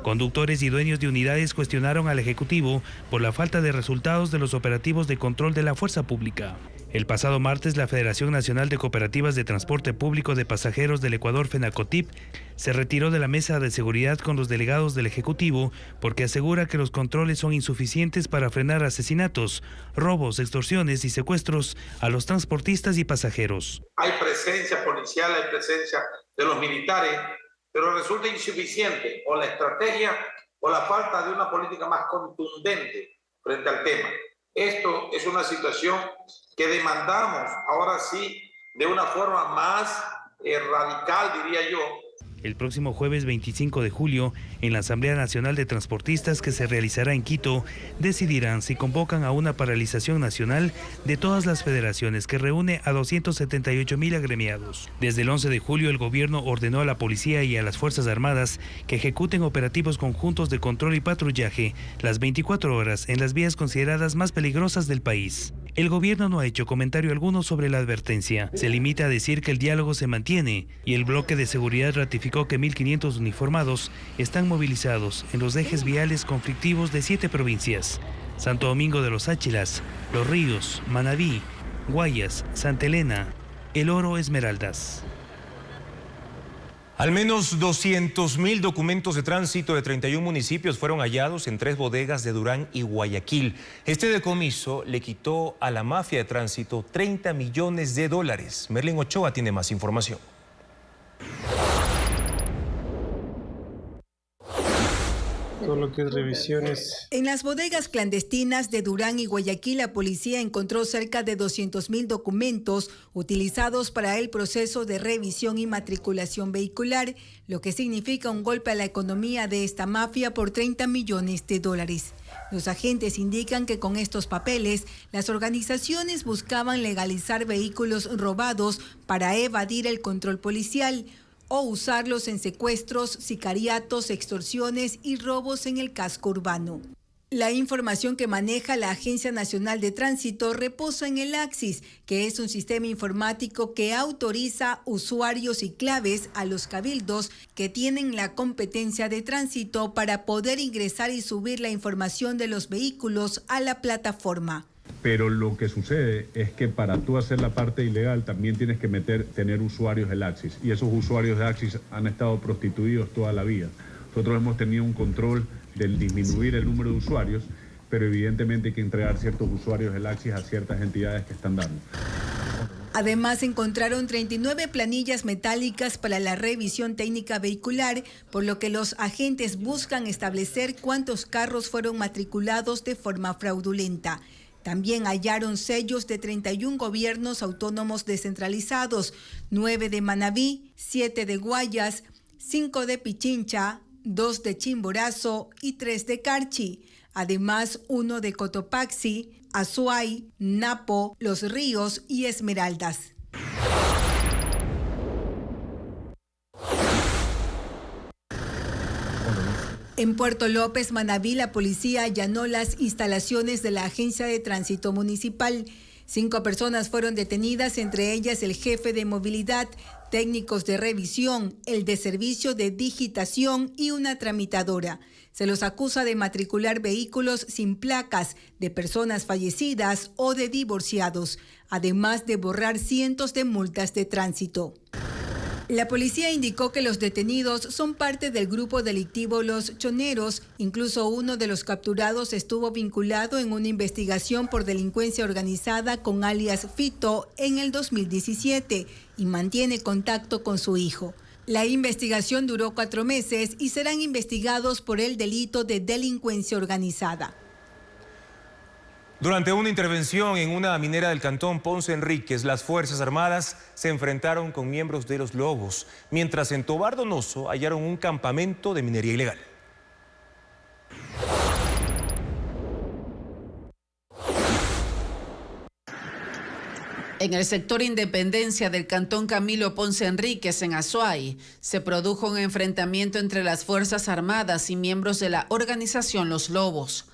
Conductores y dueños de unidades cuestionaron al Ejecutivo por la falta de resultados de los operativos de control de la fuerza pública. El pasado martes, la Federación Nacional de Cooperativas de Transporte Público de Pasajeros del Ecuador, FENACOTIP, se retiró de la mesa de seguridad con los delegados del Ejecutivo porque asegura que los controles son insuficientes para frenar asesinatos, robos, extorsiones y secuestros a los transportistas y pasajeros. Hay presencia policial, hay presencia de los militares, pero resulta insuficiente o la estrategia o la falta de una política más contundente frente al tema. Esto es una situación que demandamos ahora sí de una forma más radical, diría yo. El próximo jueves 25 de julio, en la Asamblea Nacional de Transportistas que se realizará en Quito, decidirán si convocan a una paralización nacional de todas las federaciones que reúne a 278,000 agremiados. Desde el 11 de julio, el gobierno ordenó a la policía y a las Fuerzas Armadas que ejecuten operativos conjuntos de control y patrullaje las 24 horas en las vías consideradas más peligrosas del país. El gobierno no ha hecho comentario alguno sobre la advertencia. Se limita a decir que el diálogo se mantiene y el bloque de seguridad ratificó que 1.500 uniformados están movilizados en los ejes viales conflictivos de 7 provincias: Santo Domingo de los Áchilas, Los Ríos, Manabí, Guayas, Santa Elena, El Oro, Esmeraldas. Al menos 200,000 documentos de tránsito de 31 municipios fueron hallados en 3 bodegas de Durán y Guayaquil. Este decomiso le quitó a la mafia de tránsito $30 millones. Merlin Ochoa tiene más información. Todo lo que es revisiones. En las bodegas clandestinas de Durán y Guayaquil, la policía encontró cerca de 200,000 documentos utilizados para el proceso de revisión y matriculación vehicular, lo que significa un golpe a la economía de esta mafia por $30 millones. Los agentes indican que con estos papeles, las organizaciones buscaban legalizar vehículos robados para evadir el control policial o usarlos en secuestros, sicariatos, extorsiones y robos en el casco urbano. La información que maneja la Agencia Nacional de Tránsito reposa en el AXIS, que es un sistema informático que autoriza usuarios y claves a los cabildos que tienen la competencia de tránsito para poder ingresar y subir la información de los vehículos a la plataforma. Pero lo que sucede es que para tú hacer la parte ilegal también tienes que tener usuarios del Axis, y esos usuarios de Axis han estado prostituidos toda la vida. Nosotros hemos tenido un control del disminuir el número de usuarios, pero evidentemente hay que entregar ciertos usuarios del Axis a ciertas entidades que están dando. Además, encontraron 39 planillas metálicas para la revisión técnica vehicular, por lo que los agentes buscan establecer cuántos carros fueron matriculados de forma fraudulenta. También hallaron sellos de 31 gobiernos autónomos descentralizados, 9 de Manabí, 7 de Guayas, 5 de Pichincha, 2 de Chimborazo y 3 de Carchi. Además, 1 de Cotopaxi, Azuay, Napo, Los Ríos y Esmeraldas. En Puerto López, Manabí, la policía allanó las instalaciones de la Agencia de Tránsito Municipal. 5 personas fueron detenidas, entre ellas el jefe de movilidad, técnicos de revisión, el de servicio de digitación y una tramitadora. Se los acusa de matricular vehículos sin placas, de personas fallecidas o de divorciados, además de borrar cientos de multas de tránsito. La policía indicó que los detenidos son parte del grupo delictivo Los Choneros. Incluso uno de los capturados estuvo vinculado en una investigación por delincuencia organizada con alias Fito en el 2017 y mantiene contacto con su hijo. La investigación duró 4 meses y serán investigados por el delito de delincuencia organizada. Durante una intervención en una minera del cantón Ponce Enríquez, las Fuerzas Armadas se enfrentaron con miembros de los Lobos, mientras en Tobar Donoso hallaron un campamento de minería ilegal. En el sector Independencia del cantón Camilo Ponce Enríquez, en Azuay, se produjo un enfrentamiento entre las Fuerzas Armadas y miembros de la organización Los Lobos.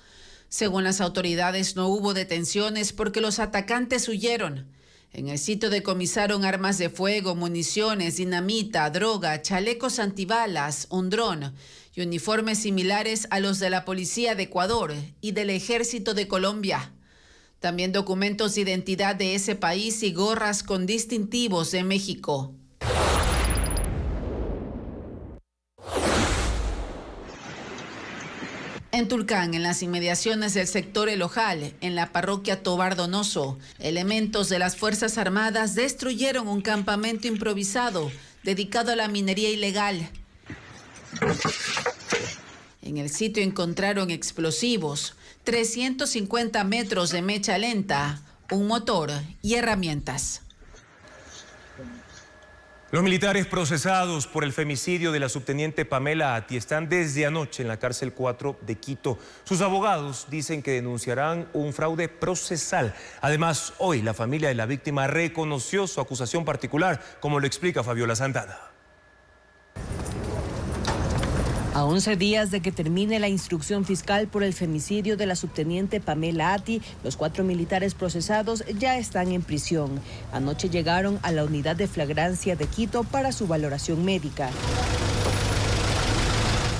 Según las autoridades, no hubo detenciones porque los atacantes huyeron. En el sitio decomisaron armas de fuego, municiones, dinamita, droga, chalecos antibalas, un dron y uniformes similares a los de la Policía de Ecuador y del Ejército de Colombia. También documentos de identidad de ese país y gorras con distintivos de México. En Tulcán, en las inmediaciones del sector El Ojal, en la parroquia Tobar Donoso, elementos de las Fuerzas Armadas destruyeron un campamento improvisado dedicado a la minería ilegal. En el sitio encontraron explosivos, 350 metros de mecha lenta, un motor y herramientas. Los militares procesados por el femicidio de la subteniente Pamela Ati están desde anoche en la cárcel 4 de Quito. Sus abogados dicen que denunciarán un fraude procesal. Además, hoy la familia de la víctima reconoció su acusación particular, como lo explica Fabiola Santana. A 11 días de que termine la instrucción fiscal por el femicidio de la subteniente Pamela Ati, los 4 militares procesados ya están en prisión. Anoche llegaron a la unidad de flagrancia de Quito para su valoración médica.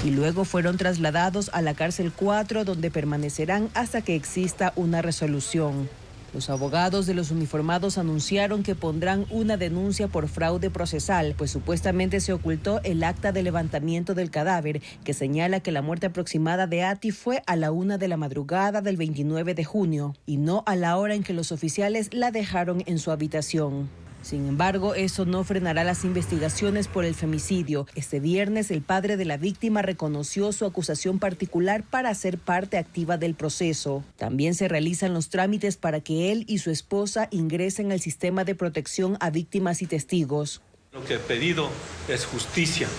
Y luego fueron trasladados a la cárcel 4, donde permanecerán hasta que exista una resolución. Los abogados de los uniformados anunciaron que pondrán una denuncia por fraude procesal, pues supuestamente se ocultó el acta de levantamiento del cadáver, que señala que la muerte aproximada de Ati fue a la 1 de la madrugada del 29 de junio, y no a la hora en que los oficiales la dejaron en su habitación. Sin embargo, eso no frenará las investigaciones por el femicidio. Este viernes, el padre de la víctima reconoció su acusación particular para ser parte activa del proceso. También se realizan los trámites para que él y su esposa ingresen al sistema de protección a víctimas y testigos. Lo que he pedido es justicia,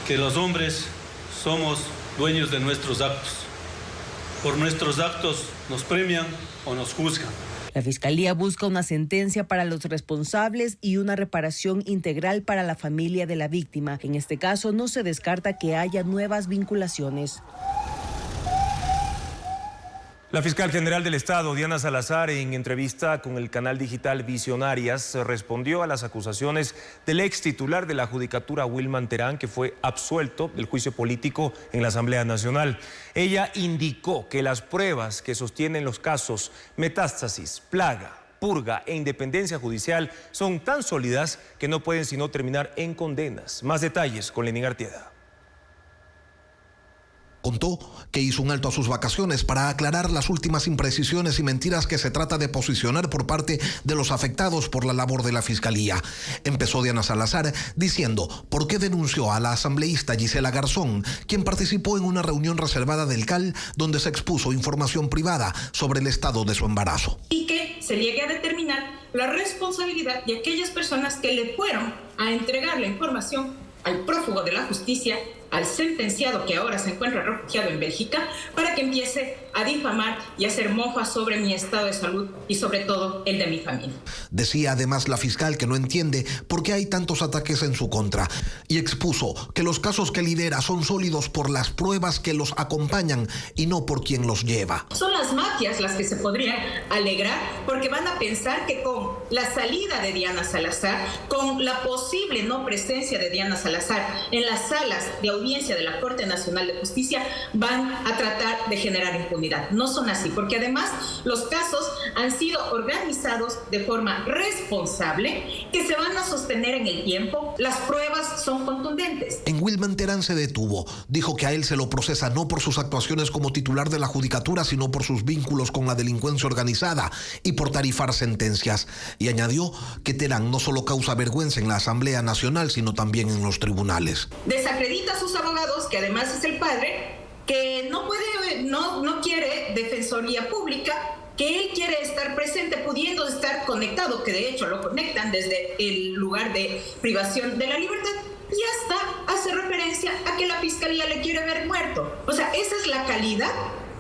que los hombres somos dueños de nuestros actos. Por nuestros actos nos premian o nos juzgan. La Fiscalía busca una sentencia para los responsables y una reparación integral para la familia de la víctima. En este caso, no se descarta que haya nuevas vinculaciones. La fiscal general del Estado, Diana Salazar, en entrevista con el canal digital Visionarias, respondió a las acusaciones del ex titular de la Judicatura, Wilman Terán, que fue absuelto del juicio político en la Asamblea Nacional. Ella indicó que las pruebas que sostienen los casos Metástasis, Plaga, Purga e Independencia Judicial son tan sólidas que no pueden sino terminar en condenas. Más detalles con Lenín Artieda. Contó que hizo un alto a sus vacaciones para aclarar las últimas imprecisiones y mentiras que se trata de posicionar por parte de los afectados por la labor de la Fiscalía. Empezó Diana Salazar diciendo por qué denunció a la asambleísta Gisela Garzón, quien participó en una reunión reservada del CAL donde se expuso información privada sobre el estado de su embarazo. Y que se llegue a determinar la responsabilidad de aquellas personas que le fueron a entregar la información al prófugo de la justicia, al sentenciado que ahora se encuentra refugiado en Bélgica, para que empiece a difamar y a hacer mofa sobre mi estado de salud y sobre todo el de mi familia. Decía además la fiscal que no entiende por qué hay tantos ataques en su contra y expuso que los casos que lidera son sólidos por las pruebas que los acompañan y no por quien los lleva. Son las mafias las que se podrían alegrar porque van a pensar que con la salida de Diana Salazar, con la posible no presencia de Diana Salazar en las salas de audiencia de la Corte Nacional de Justicia, van a tratar de generar impunidad. No son así, porque además los casos han sido organizados de forma responsable, que se van a sostener en el tiempo. Las pruebas son contundentes. En Wilman Terán se detuvo. Dijo que a él se lo procesa no por sus actuaciones como titular de la Judicatura, sino por sus vínculos con la delincuencia organizada y por tarifar sentencias. Y añadió que Terán no solo causa vergüenza en la Asamblea Nacional, sino también en los tribunales. Desacredita a sus abogados, que además es el padre, que no quiere defensoría pública, que él quiere estar presente, pudiendo estar conectado, que de hecho lo conectan desde el lugar de privación de la libertad, y hasta hace referencia a que la fiscalía le quiere ver muerto. O sea, esa es la calidad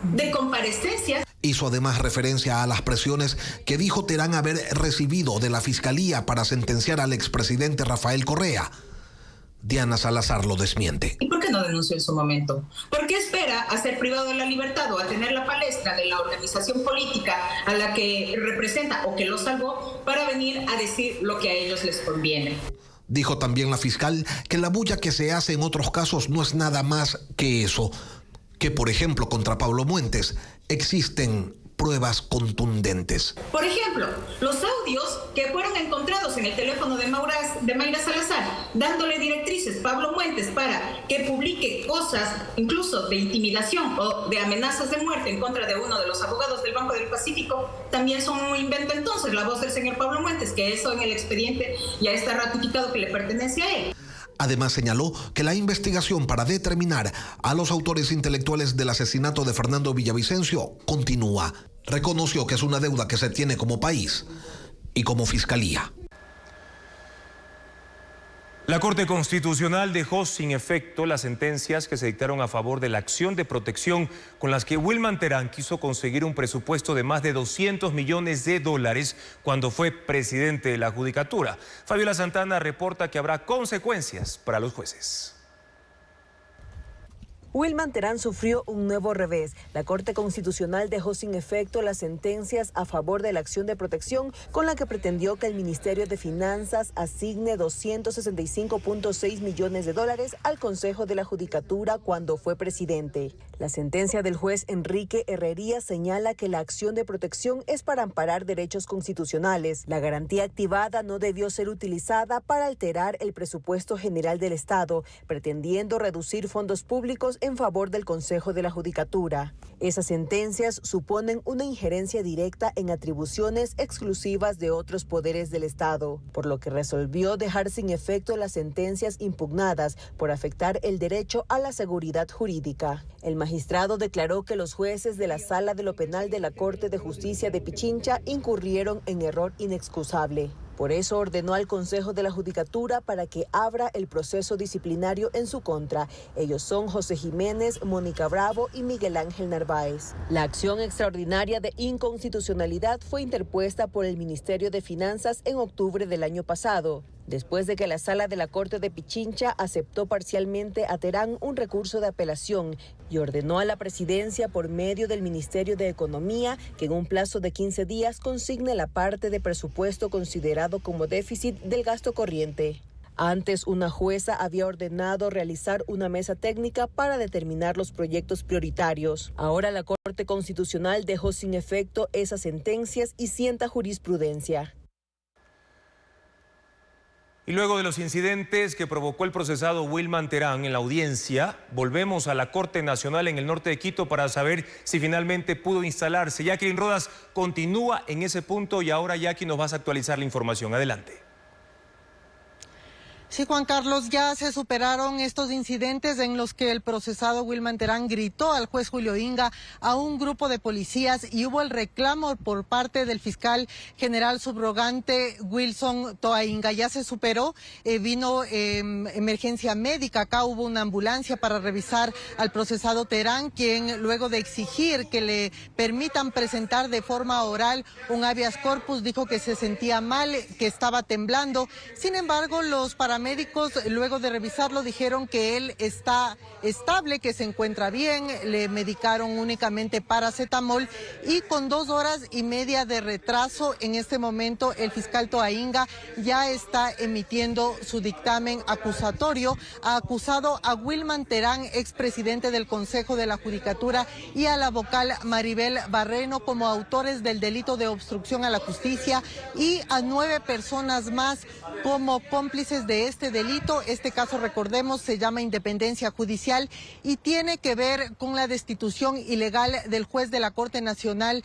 de comparecencias. Hizo además referencia a las presiones que dijo Terán haber recibido de la fiscalía para sentenciar al expresidente Rafael Correa. Diana Salazar lo desmiente. ¿Y por qué no denunció en su momento? ¿Por qué espera a ser privado de la libertad o a tener la palestra de la organización política a la que representa o que lo salvó para venir a decir lo que a ellos les conviene? Dijo también la fiscal que la bulla que se hace en otros casos no es nada más que eso, que por ejemplo contra Pablo Muentes existen pruebas contundentes. Por ejemplo, los audios que fueron encontrados en el teléfono de Mayra Salazar, dándole directrices Pablo Muentes para que publique cosas incluso de intimidación o de amenazas de muerte en contra de uno de los abogados del Banco del Pacífico, también son un invento entonces, la voz del señor Pablo Muentes, que eso en el expediente ya está ratificado que le pertenece a él. Además señaló que la investigación para determinar a los autores intelectuales del asesinato de Fernando Villavicencio continúa. Reconoció que es una deuda que se tiene como país y como fiscalía. La Corte Constitucional dejó sin efecto las sentencias que se dictaron a favor de la acción de protección con las que Wilman Terán quiso conseguir un presupuesto de más de 200 millones de dólares cuando fue presidente de la Judicatura. Fabiola Santana reporta que habrá consecuencias para los jueces. Wilman Terán sufrió un nuevo revés. La Corte Constitucional dejó sin efecto las sentencias a favor de la acción de protección con la que pretendió que el Ministerio de Finanzas asigne 265.6 millones de dólares al Consejo de la Judicatura cuando fue presidente. La sentencia del juez Enrique Herrería señala que la acción de protección es para amparar derechos constitucionales. La garantía activada no debió ser utilizada para alterar el presupuesto general del Estado, pretendiendo reducir fondos públicos en favor del Consejo de la Judicatura. Esas sentencias suponen una injerencia directa en atribuciones exclusivas de otros poderes del Estado, por lo que resolvió dejar sin efecto las sentencias impugnadas por afectar el derecho a la seguridad jurídica. El magistrado declaró que los jueces de la Sala de lo Penal de la Corte de Justicia de Pichincha incurrieron en error inexcusable. Por eso ordenó al Consejo de la Judicatura para que abra el proceso disciplinario en su contra. Ellos son José Jiménez, Mónica Bravo y Miguel Ángel Narváez. La acción extraordinaria de inconstitucionalidad fue interpuesta por el Ministerio de Finanzas en octubre del año pasado, después de que la Sala de la Corte de Pichincha aceptó parcialmente a Terán un recurso de apelación y ordenó a la presidencia por medio del Ministerio de Economía que en un plazo de 15 días consigne la parte de presupuesto considerado como déficit del gasto corriente. Antes, una jueza había ordenado realizar una mesa técnica para determinar los proyectos prioritarios. Ahora la Corte Constitucional dejó sin efecto esas sentencias y sienta jurisprudencia. Y luego de los incidentes que provocó el procesado Wilman Terán en la audiencia, volvemos a la Corte Nacional en el norte de Quito para saber si finalmente pudo instalarse. Jacqueline Rodas continúa en ese punto y ahora Jackie nos vas a actualizar la información. Adelante. Sí, Juan Carlos, ya se superaron estos incidentes en los que el procesado Wilman Terán gritó al juez Julio Inga a un grupo de policías y hubo el reclamo por parte del fiscal general subrogante Wilson Toainga. Ya se superó, vino emergencia médica, acá hubo una ambulancia para revisar al procesado Terán, quien luego de exigir que le permitan presentar de forma oral un habeas corpus, dijo que se sentía mal, que estaba temblando. Sin embargo, los paramédicos luego de revisarlo dijeron que él está estable, que se encuentra bien, le medicaron únicamente paracetamol y con 2 horas y media de retraso en este momento el fiscal Toainga ya está emitiendo su dictamen acusatorio. Ha acusado a Wilman Terán, expresidente del Consejo de la Judicatura, y a la vocal Maribel Barreno como autores del delito de obstrucción a la justicia y a 9 personas más como cómplices de este delito. Este caso, recordemos, se llama independencia judicial y tiene que ver con la destitución ilegal del juez de la Corte Nacional,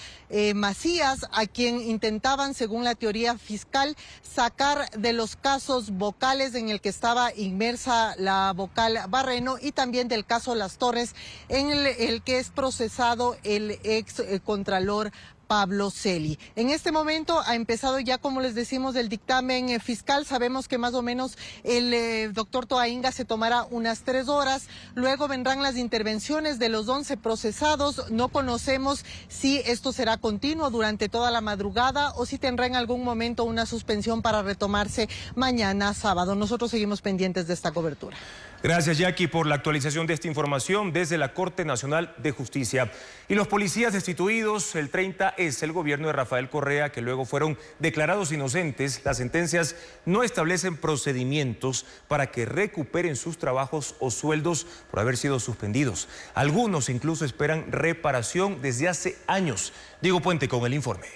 Macías, a quien intentaban, según la teoría fiscal, sacar de los casos vocales en el que estaba inmersa la vocal Barreno y también del caso Las Torres, en el que es procesado el ex contralor Pablo Celi. En este momento ha empezado ya, como les decimos, el dictamen fiscal. Sabemos que más o menos el doctor Toainga se tomará unas 3 horas. Luego vendrán las intervenciones de los 11 procesados. No conocemos si esto será continuo durante toda la madrugada o si tendrá en algún momento una suspensión para retomarse mañana sábado. Nosotros seguimos pendientes de esta cobertura. Gracias, Jackie, por la actualización de esta información desde la Corte Nacional de Justicia. Y los policías destituidos, el 30S, el gobierno de Rafael Correa, que luego fueron declarados inocentes, las sentencias no establecen procedimientos para que recuperen sus trabajos o sueldos por haber sido suspendidos. Algunos incluso esperan reparación desde hace años. Diego Puente con el informe.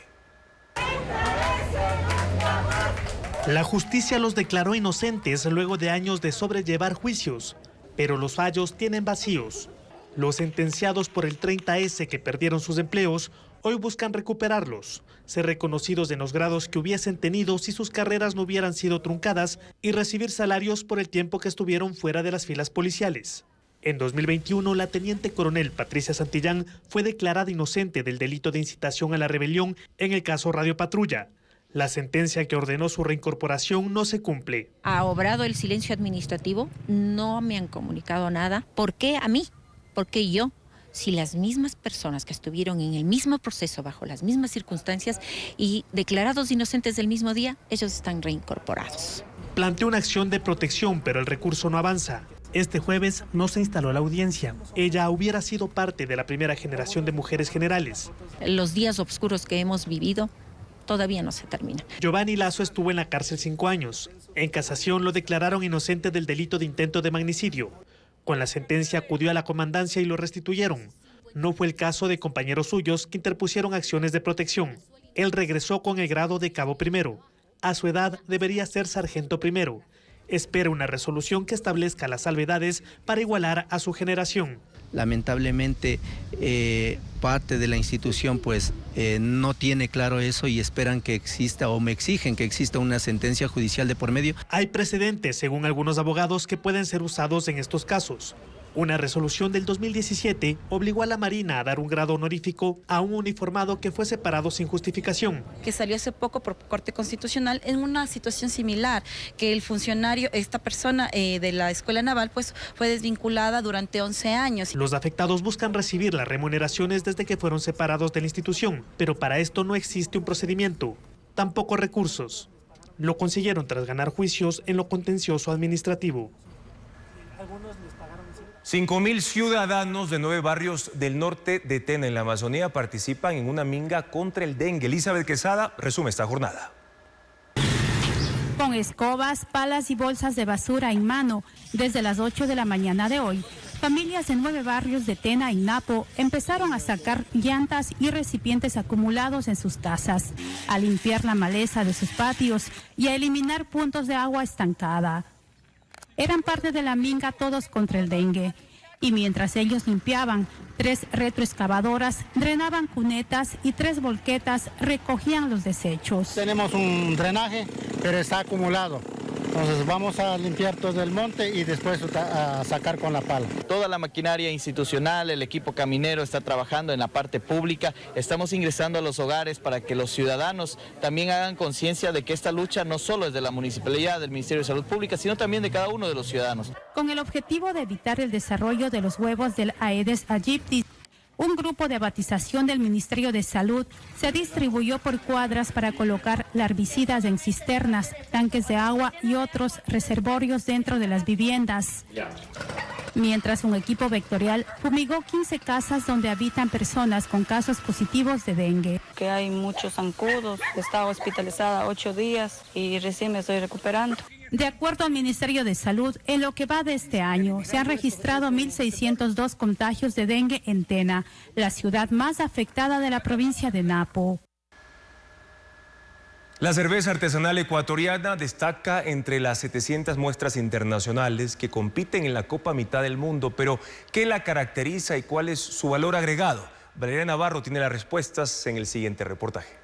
La justicia los declaró inocentes luego de años de sobrellevar juicios, pero los fallos tienen vacíos. Los sentenciados por el 30S que perdieron sus empleos hoy buscan recuperarlos, ser reconocidos en los grados que hubiesen tenido si sus carreras no hubieran sido truncadas y recibir salarios por el tiempo que estuvieron fuera de las filas policiales. En 2021, la teniente coronel Patricia Santillán fue declarada inocente del delito de incitación a la rebelión en el caso Radio Patrulla. La sentencia que ordenó su reincorporación no se cumple. Ha obrado el silencio administrativo, no me han comunicado nada. ¿Por qué a mí? ¿Por qué yo? Si las mismas personas que estuvieron en el mismo proceso, bajo las mismas circunstancias y declarados inocentes del mismo día, ellos están reincorporados. Planteó una acción de protección, pero el recurso no avanza. Este jueves no se instaló la audiencia. Ella hubiera sido parte de la primera generación de mujeres generales. Los días oscuros que hemos vivido todavía no se termina. Giovanni Lazo estuvo en la cárcel 5 años. En casación lo declararon inocente del delito de intento de magnicidio. Con la sentencia acudió a la comandancia y lo restituyeron. No fue el caso de compañeros suyos que interpusieron acciones de protección. Él regresó con el grado de cabo primero. A su edad debería ser sargento primero. Espera una resolución que establezca las salvedades para igualar a su generación. Lamentablemente, parte de la institución no tiene claro eso y esperan que exista o me exigen que exista una sentencia judicial de por medio. Hay precedentes, según algunos abogados, que pueden ser usados en estos casos. Una resolución del 2017 obligó a la Marina a dar un grado honorífico a un uniformado que fue separado sin justificación. Que salió hace poco por Corte Constitucional en una situación similar, que el funcionario, esta persona de la Escuela Naval, fue desvinculada durante 11 años. Los afectados buscan recibir las remuneraciones desde que fueron separados de la institución, pero para esto no existe un procedimiento, tampoco recursos. Lo consiguieron tras ganar juicios en lo contencioso administrativo. 5.000 ciudadanos de 9 barrios del norte de Tena, en la Amazonía, participan en una minga contra el dengue. Elizabeth Quesada resume esta jornada. Con escobas, palas y bolsas de basura en mano, desde las 8 de la mañana de hoy, familias en 9 barrios de Tena y Napo empezaron a sacar llantas y recipientes acumulados en sus casas, a limpiar la maleza de sus patios y a eliminar puntos de agua estancada. Eran parte de la minga Todos contra el Dengue. Y mientras ellos limpiaban, 3 retroexcavadoras drenaban cunetas y 3 volquetas recogían los desechos. Tenemos un drenaje, pero está acumulado. Entonces vamos a limpiar todo el monte y después a sacar con la pala. Toda la maquinaria institucional, el equipo caminero está trabajando en la parte pública. Estamos ingresando a los hogares para que los ciudadanos también hagan conciencia de que esta lucha no solo es de la municipalidad, del Ministerio de Salud Pública, sino también de cada uno de los ciudadanos. Con el objetivo de evitar el desarrollo de los huevos del Aedes aegypti, un grupo de abatización del Ministerio de Salud se distribuyó por cuadras para colocar larvicidas en cisternas, tanques de agua y otros reservorios dentro de las viviendas. Mientras un equipo vectorial fumigó 15 casas donde habitan personas con casos positivos de dengue. Que hay muchos zancudos, estaba hospitalizada 8 días y recién me estoy recuperando. De acuerdo al Ministerio de Salud, en lo que va de este año, se han registrado 1.602 contagios de dengue en Tena, la ciudad más afectada de la provincia de Napo. La cerveza artesanal ecuatoriana destaca entre las 700 muestras internacionales que compiten en la Copa Mitad del Mundo, pero ¿qué la caracteriza y cuál es su valor agregado? Valeria Navarro tiene las respuestas en el siguiente reportaje.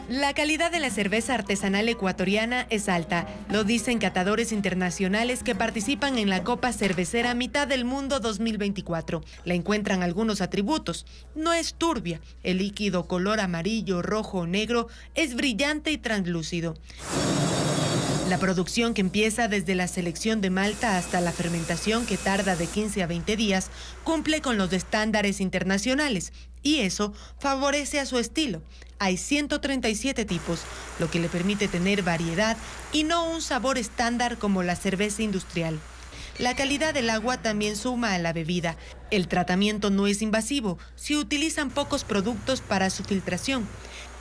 La calidad de la cerveza artesanal ecuatoriana es alta, lo dicen catadores internacionales que participan en la Copa Cervecera Mitad del Mundo 2024. Le encuentran algunos atributos. No es turbia, el líquido color amarillo, rojo o negro es brillante y translúcido. La producción, que empieza desde la selección de malta hasta la fermentación, que tarda de 15 a 20 días, cumple con los estándares internacionales y eso favorece a su estilo. Hay 137 tipos, lo que le permite tener variedad y no un sabor estándar como la cerveza industrial. La calidad del agua también suma a la bebida. El tratamiento no es invasivo, se utilizan pocos productos para su filtración.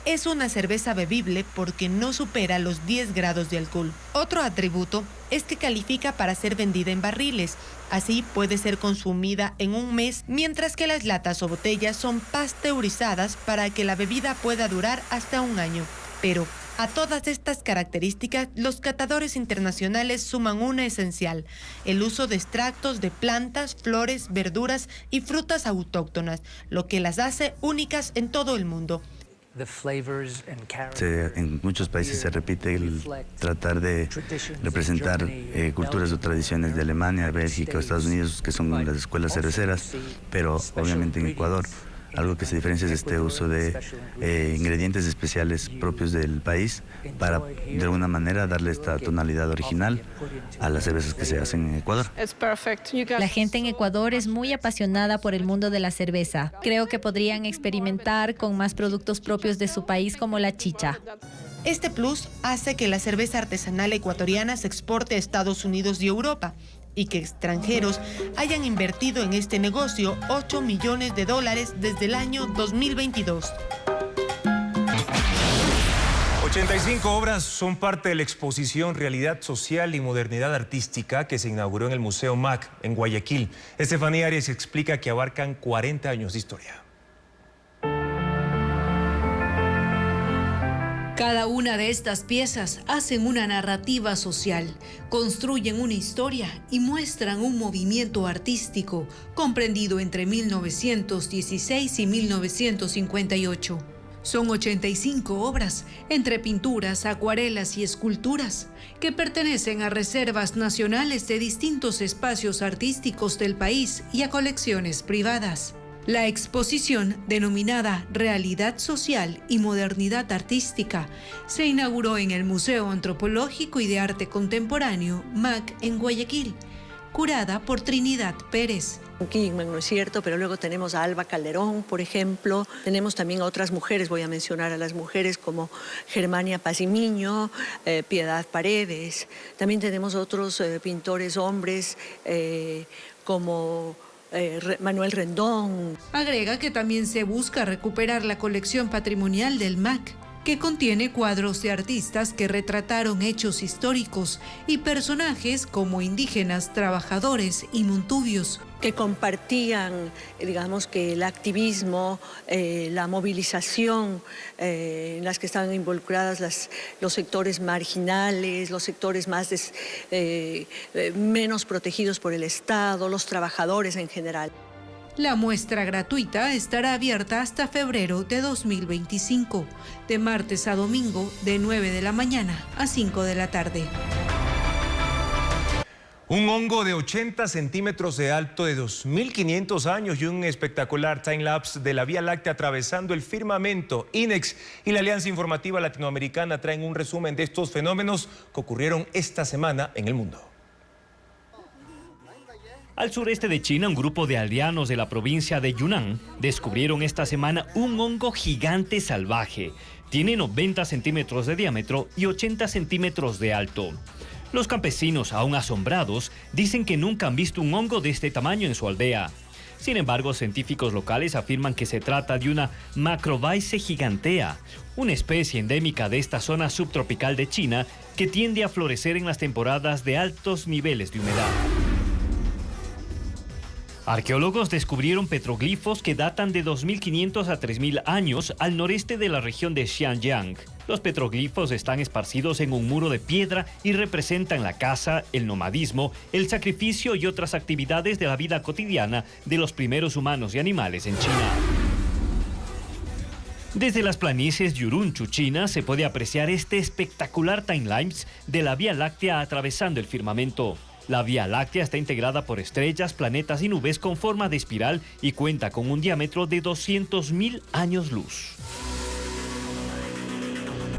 Es una cerveza bebible porque no supera los 10 grados de alcohol. Otro atributo es que califica para ser vendida en barriles. Así puede ser consumida en un mes, mientras que las latas o botellas son pasteurizadas para que la bebida pueda durar hasta un año. Pero, A todas estas características, los catadores internacionales suman una esencial: el uso de extractos de plantas, flores, verduras y frutas autóctonas, lo que las hace únicas en todo el mundo. En muchos países se repite el tratar de representar culturas o tradiciones de Alemania, Bélgica o Estados Unidos, que son las escuelas cerveceras, pero obviamente en Ecuador algo que se diferencia es este uso de ingredientes especiales propios del país para de alguna manera darle esta tonalidad original a las cervezas que se hacen en Ecuador. La gente en Ecuador es muy apasionada por el mundo de la cerveza. Creo que podrían experimentar con más productos propios de su país como la chicha. Este plus hace que la cerveza artesanal ecuatoriana se exporte a Estados Unidos y Europa, y que extranjeros hayan invertido en este negocio $8 millones desde el año 2022. 85 obras son parte de la exposición Realidad Social y Modernidad Artística que se inauguró en el Museo MAC en Guayaquil. Estefanía Arias explica que abarcan 40 años de historia. Cada una de estas piezas hacen una narrativa social, construyen una historia y muestran un movimiento artístico comprendido entre 1916 y 1958. Son 85 obras, entre pinturas, acuarelas y esculturas, que pertenecen a reservas nacionales de distintos espacios artísticos del país y a colecciones privadas. La exposición, denominada Realidad Social y Modernidad Artística, se inauguró en el Museo Antropológico y de Arte Contemporáneo, MAC, en Guayaquil, curada por Trinidad Pérez. Kingman, ¿no es cierto? Pero luego tenemos a Alba Calderón, por ejemplo. Tenemos también a otras mujeres, voy a mencionar a las mujeres como Germania Pazimiño, Piedad Paredes. También tenemos otros pintores hombres como Manuel Rendón. Agrega que también se busca recuperar la colección patrimonial del MAC, que contiene cuadros de artistas que retrataron hechos históricos y personajes como indígenas, trabajadores y montubios, que compartían, digamos, que el activismo, la movilización en las que estaban involucradas los sectores marginales, los sectores menos protegidos por el Estado, los trabajadores en general. La muestra gratuita estará abierta hasta febrero de 2025, de martes a domingo, de 9 de la mañana a 5 de la tarde. Un hongo de 80 centímetros de alto de 2.500 años y un espectacular time-lapse de la Vía Láctea atravesando el firmamento. INEX y la Alianza Informativa Latinoamericana traen un resumen de estos fenómenos que ocurrieron esta semana en el mundo. Al sureste de China, un grupo de aldeanos de la provincia de Yunnan descubrieron esta semana un hongo gigante salvaje. Tiene 90 centímetros de diámetro y 80 centímetros de alto. Los campesinos, aún asombrados, dicen que nunca han visto un hongo de este tamaño en su aldea. Sin embargo, científicos locales afirman que se trata de una Macrobaice gigantea, una especie endémica de esta zona subtropical de China que tiende a florecer en las temporadas de altos niveles de humedad. Arqueólogos descubrieron petroglifos que datan de 2.500 a 3.000 años al noreste de la región de Xinjiang. Los petroglifos están esparcidos en un muro de piedra y representan la caza, el nomadismo, el sacrificio y otras actividades de la vida cotidiana de los primeros humanos y animales en China. Desde las planicies Yurunchu, China, se puede apreciar este espectacular timelapse de la Vía Láctea atravesando el firmamento. La Vía Láctea está integrada por estrellas, planetas y nubes con forma de espiral y cuenta con un diámetro de 200.000 años luz.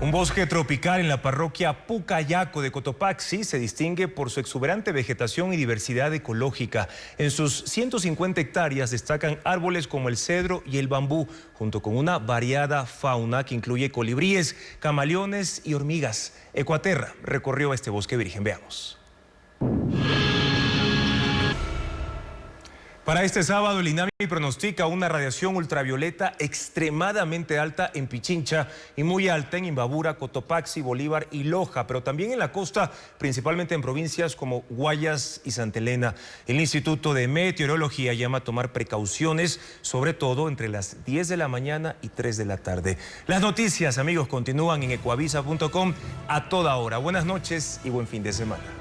Un bosque tropical en la parroquia Pucayaco de Cotopaxi se distingue por su exuberante vegetación y diversidad ecológica. En sus 150 hectáreas destacan árboles como el cedro y el bambú, junto con una variada fauna que incluye colibríes, camaleones y hormigas. Ecuaterra recorrió este bosque virgen. Veamos. Para este sábado, el INAMI pronostica una radiación ultravioleta extremadamente alta en Pichincha y muy alta en Imbabura, Cotopaxi, Bolívar y Loja, pero también en la costa, principalmente en provincias como Guayas y Santa Elena. El Instituto de Meteorología llama a tomar precauciones, sobre todo entre las 10 de la mañana y 3 de la tarde. Las noticias, amigos, continúan en ecuavisa.com a toda hora. Buenas noches y buen fin de semana.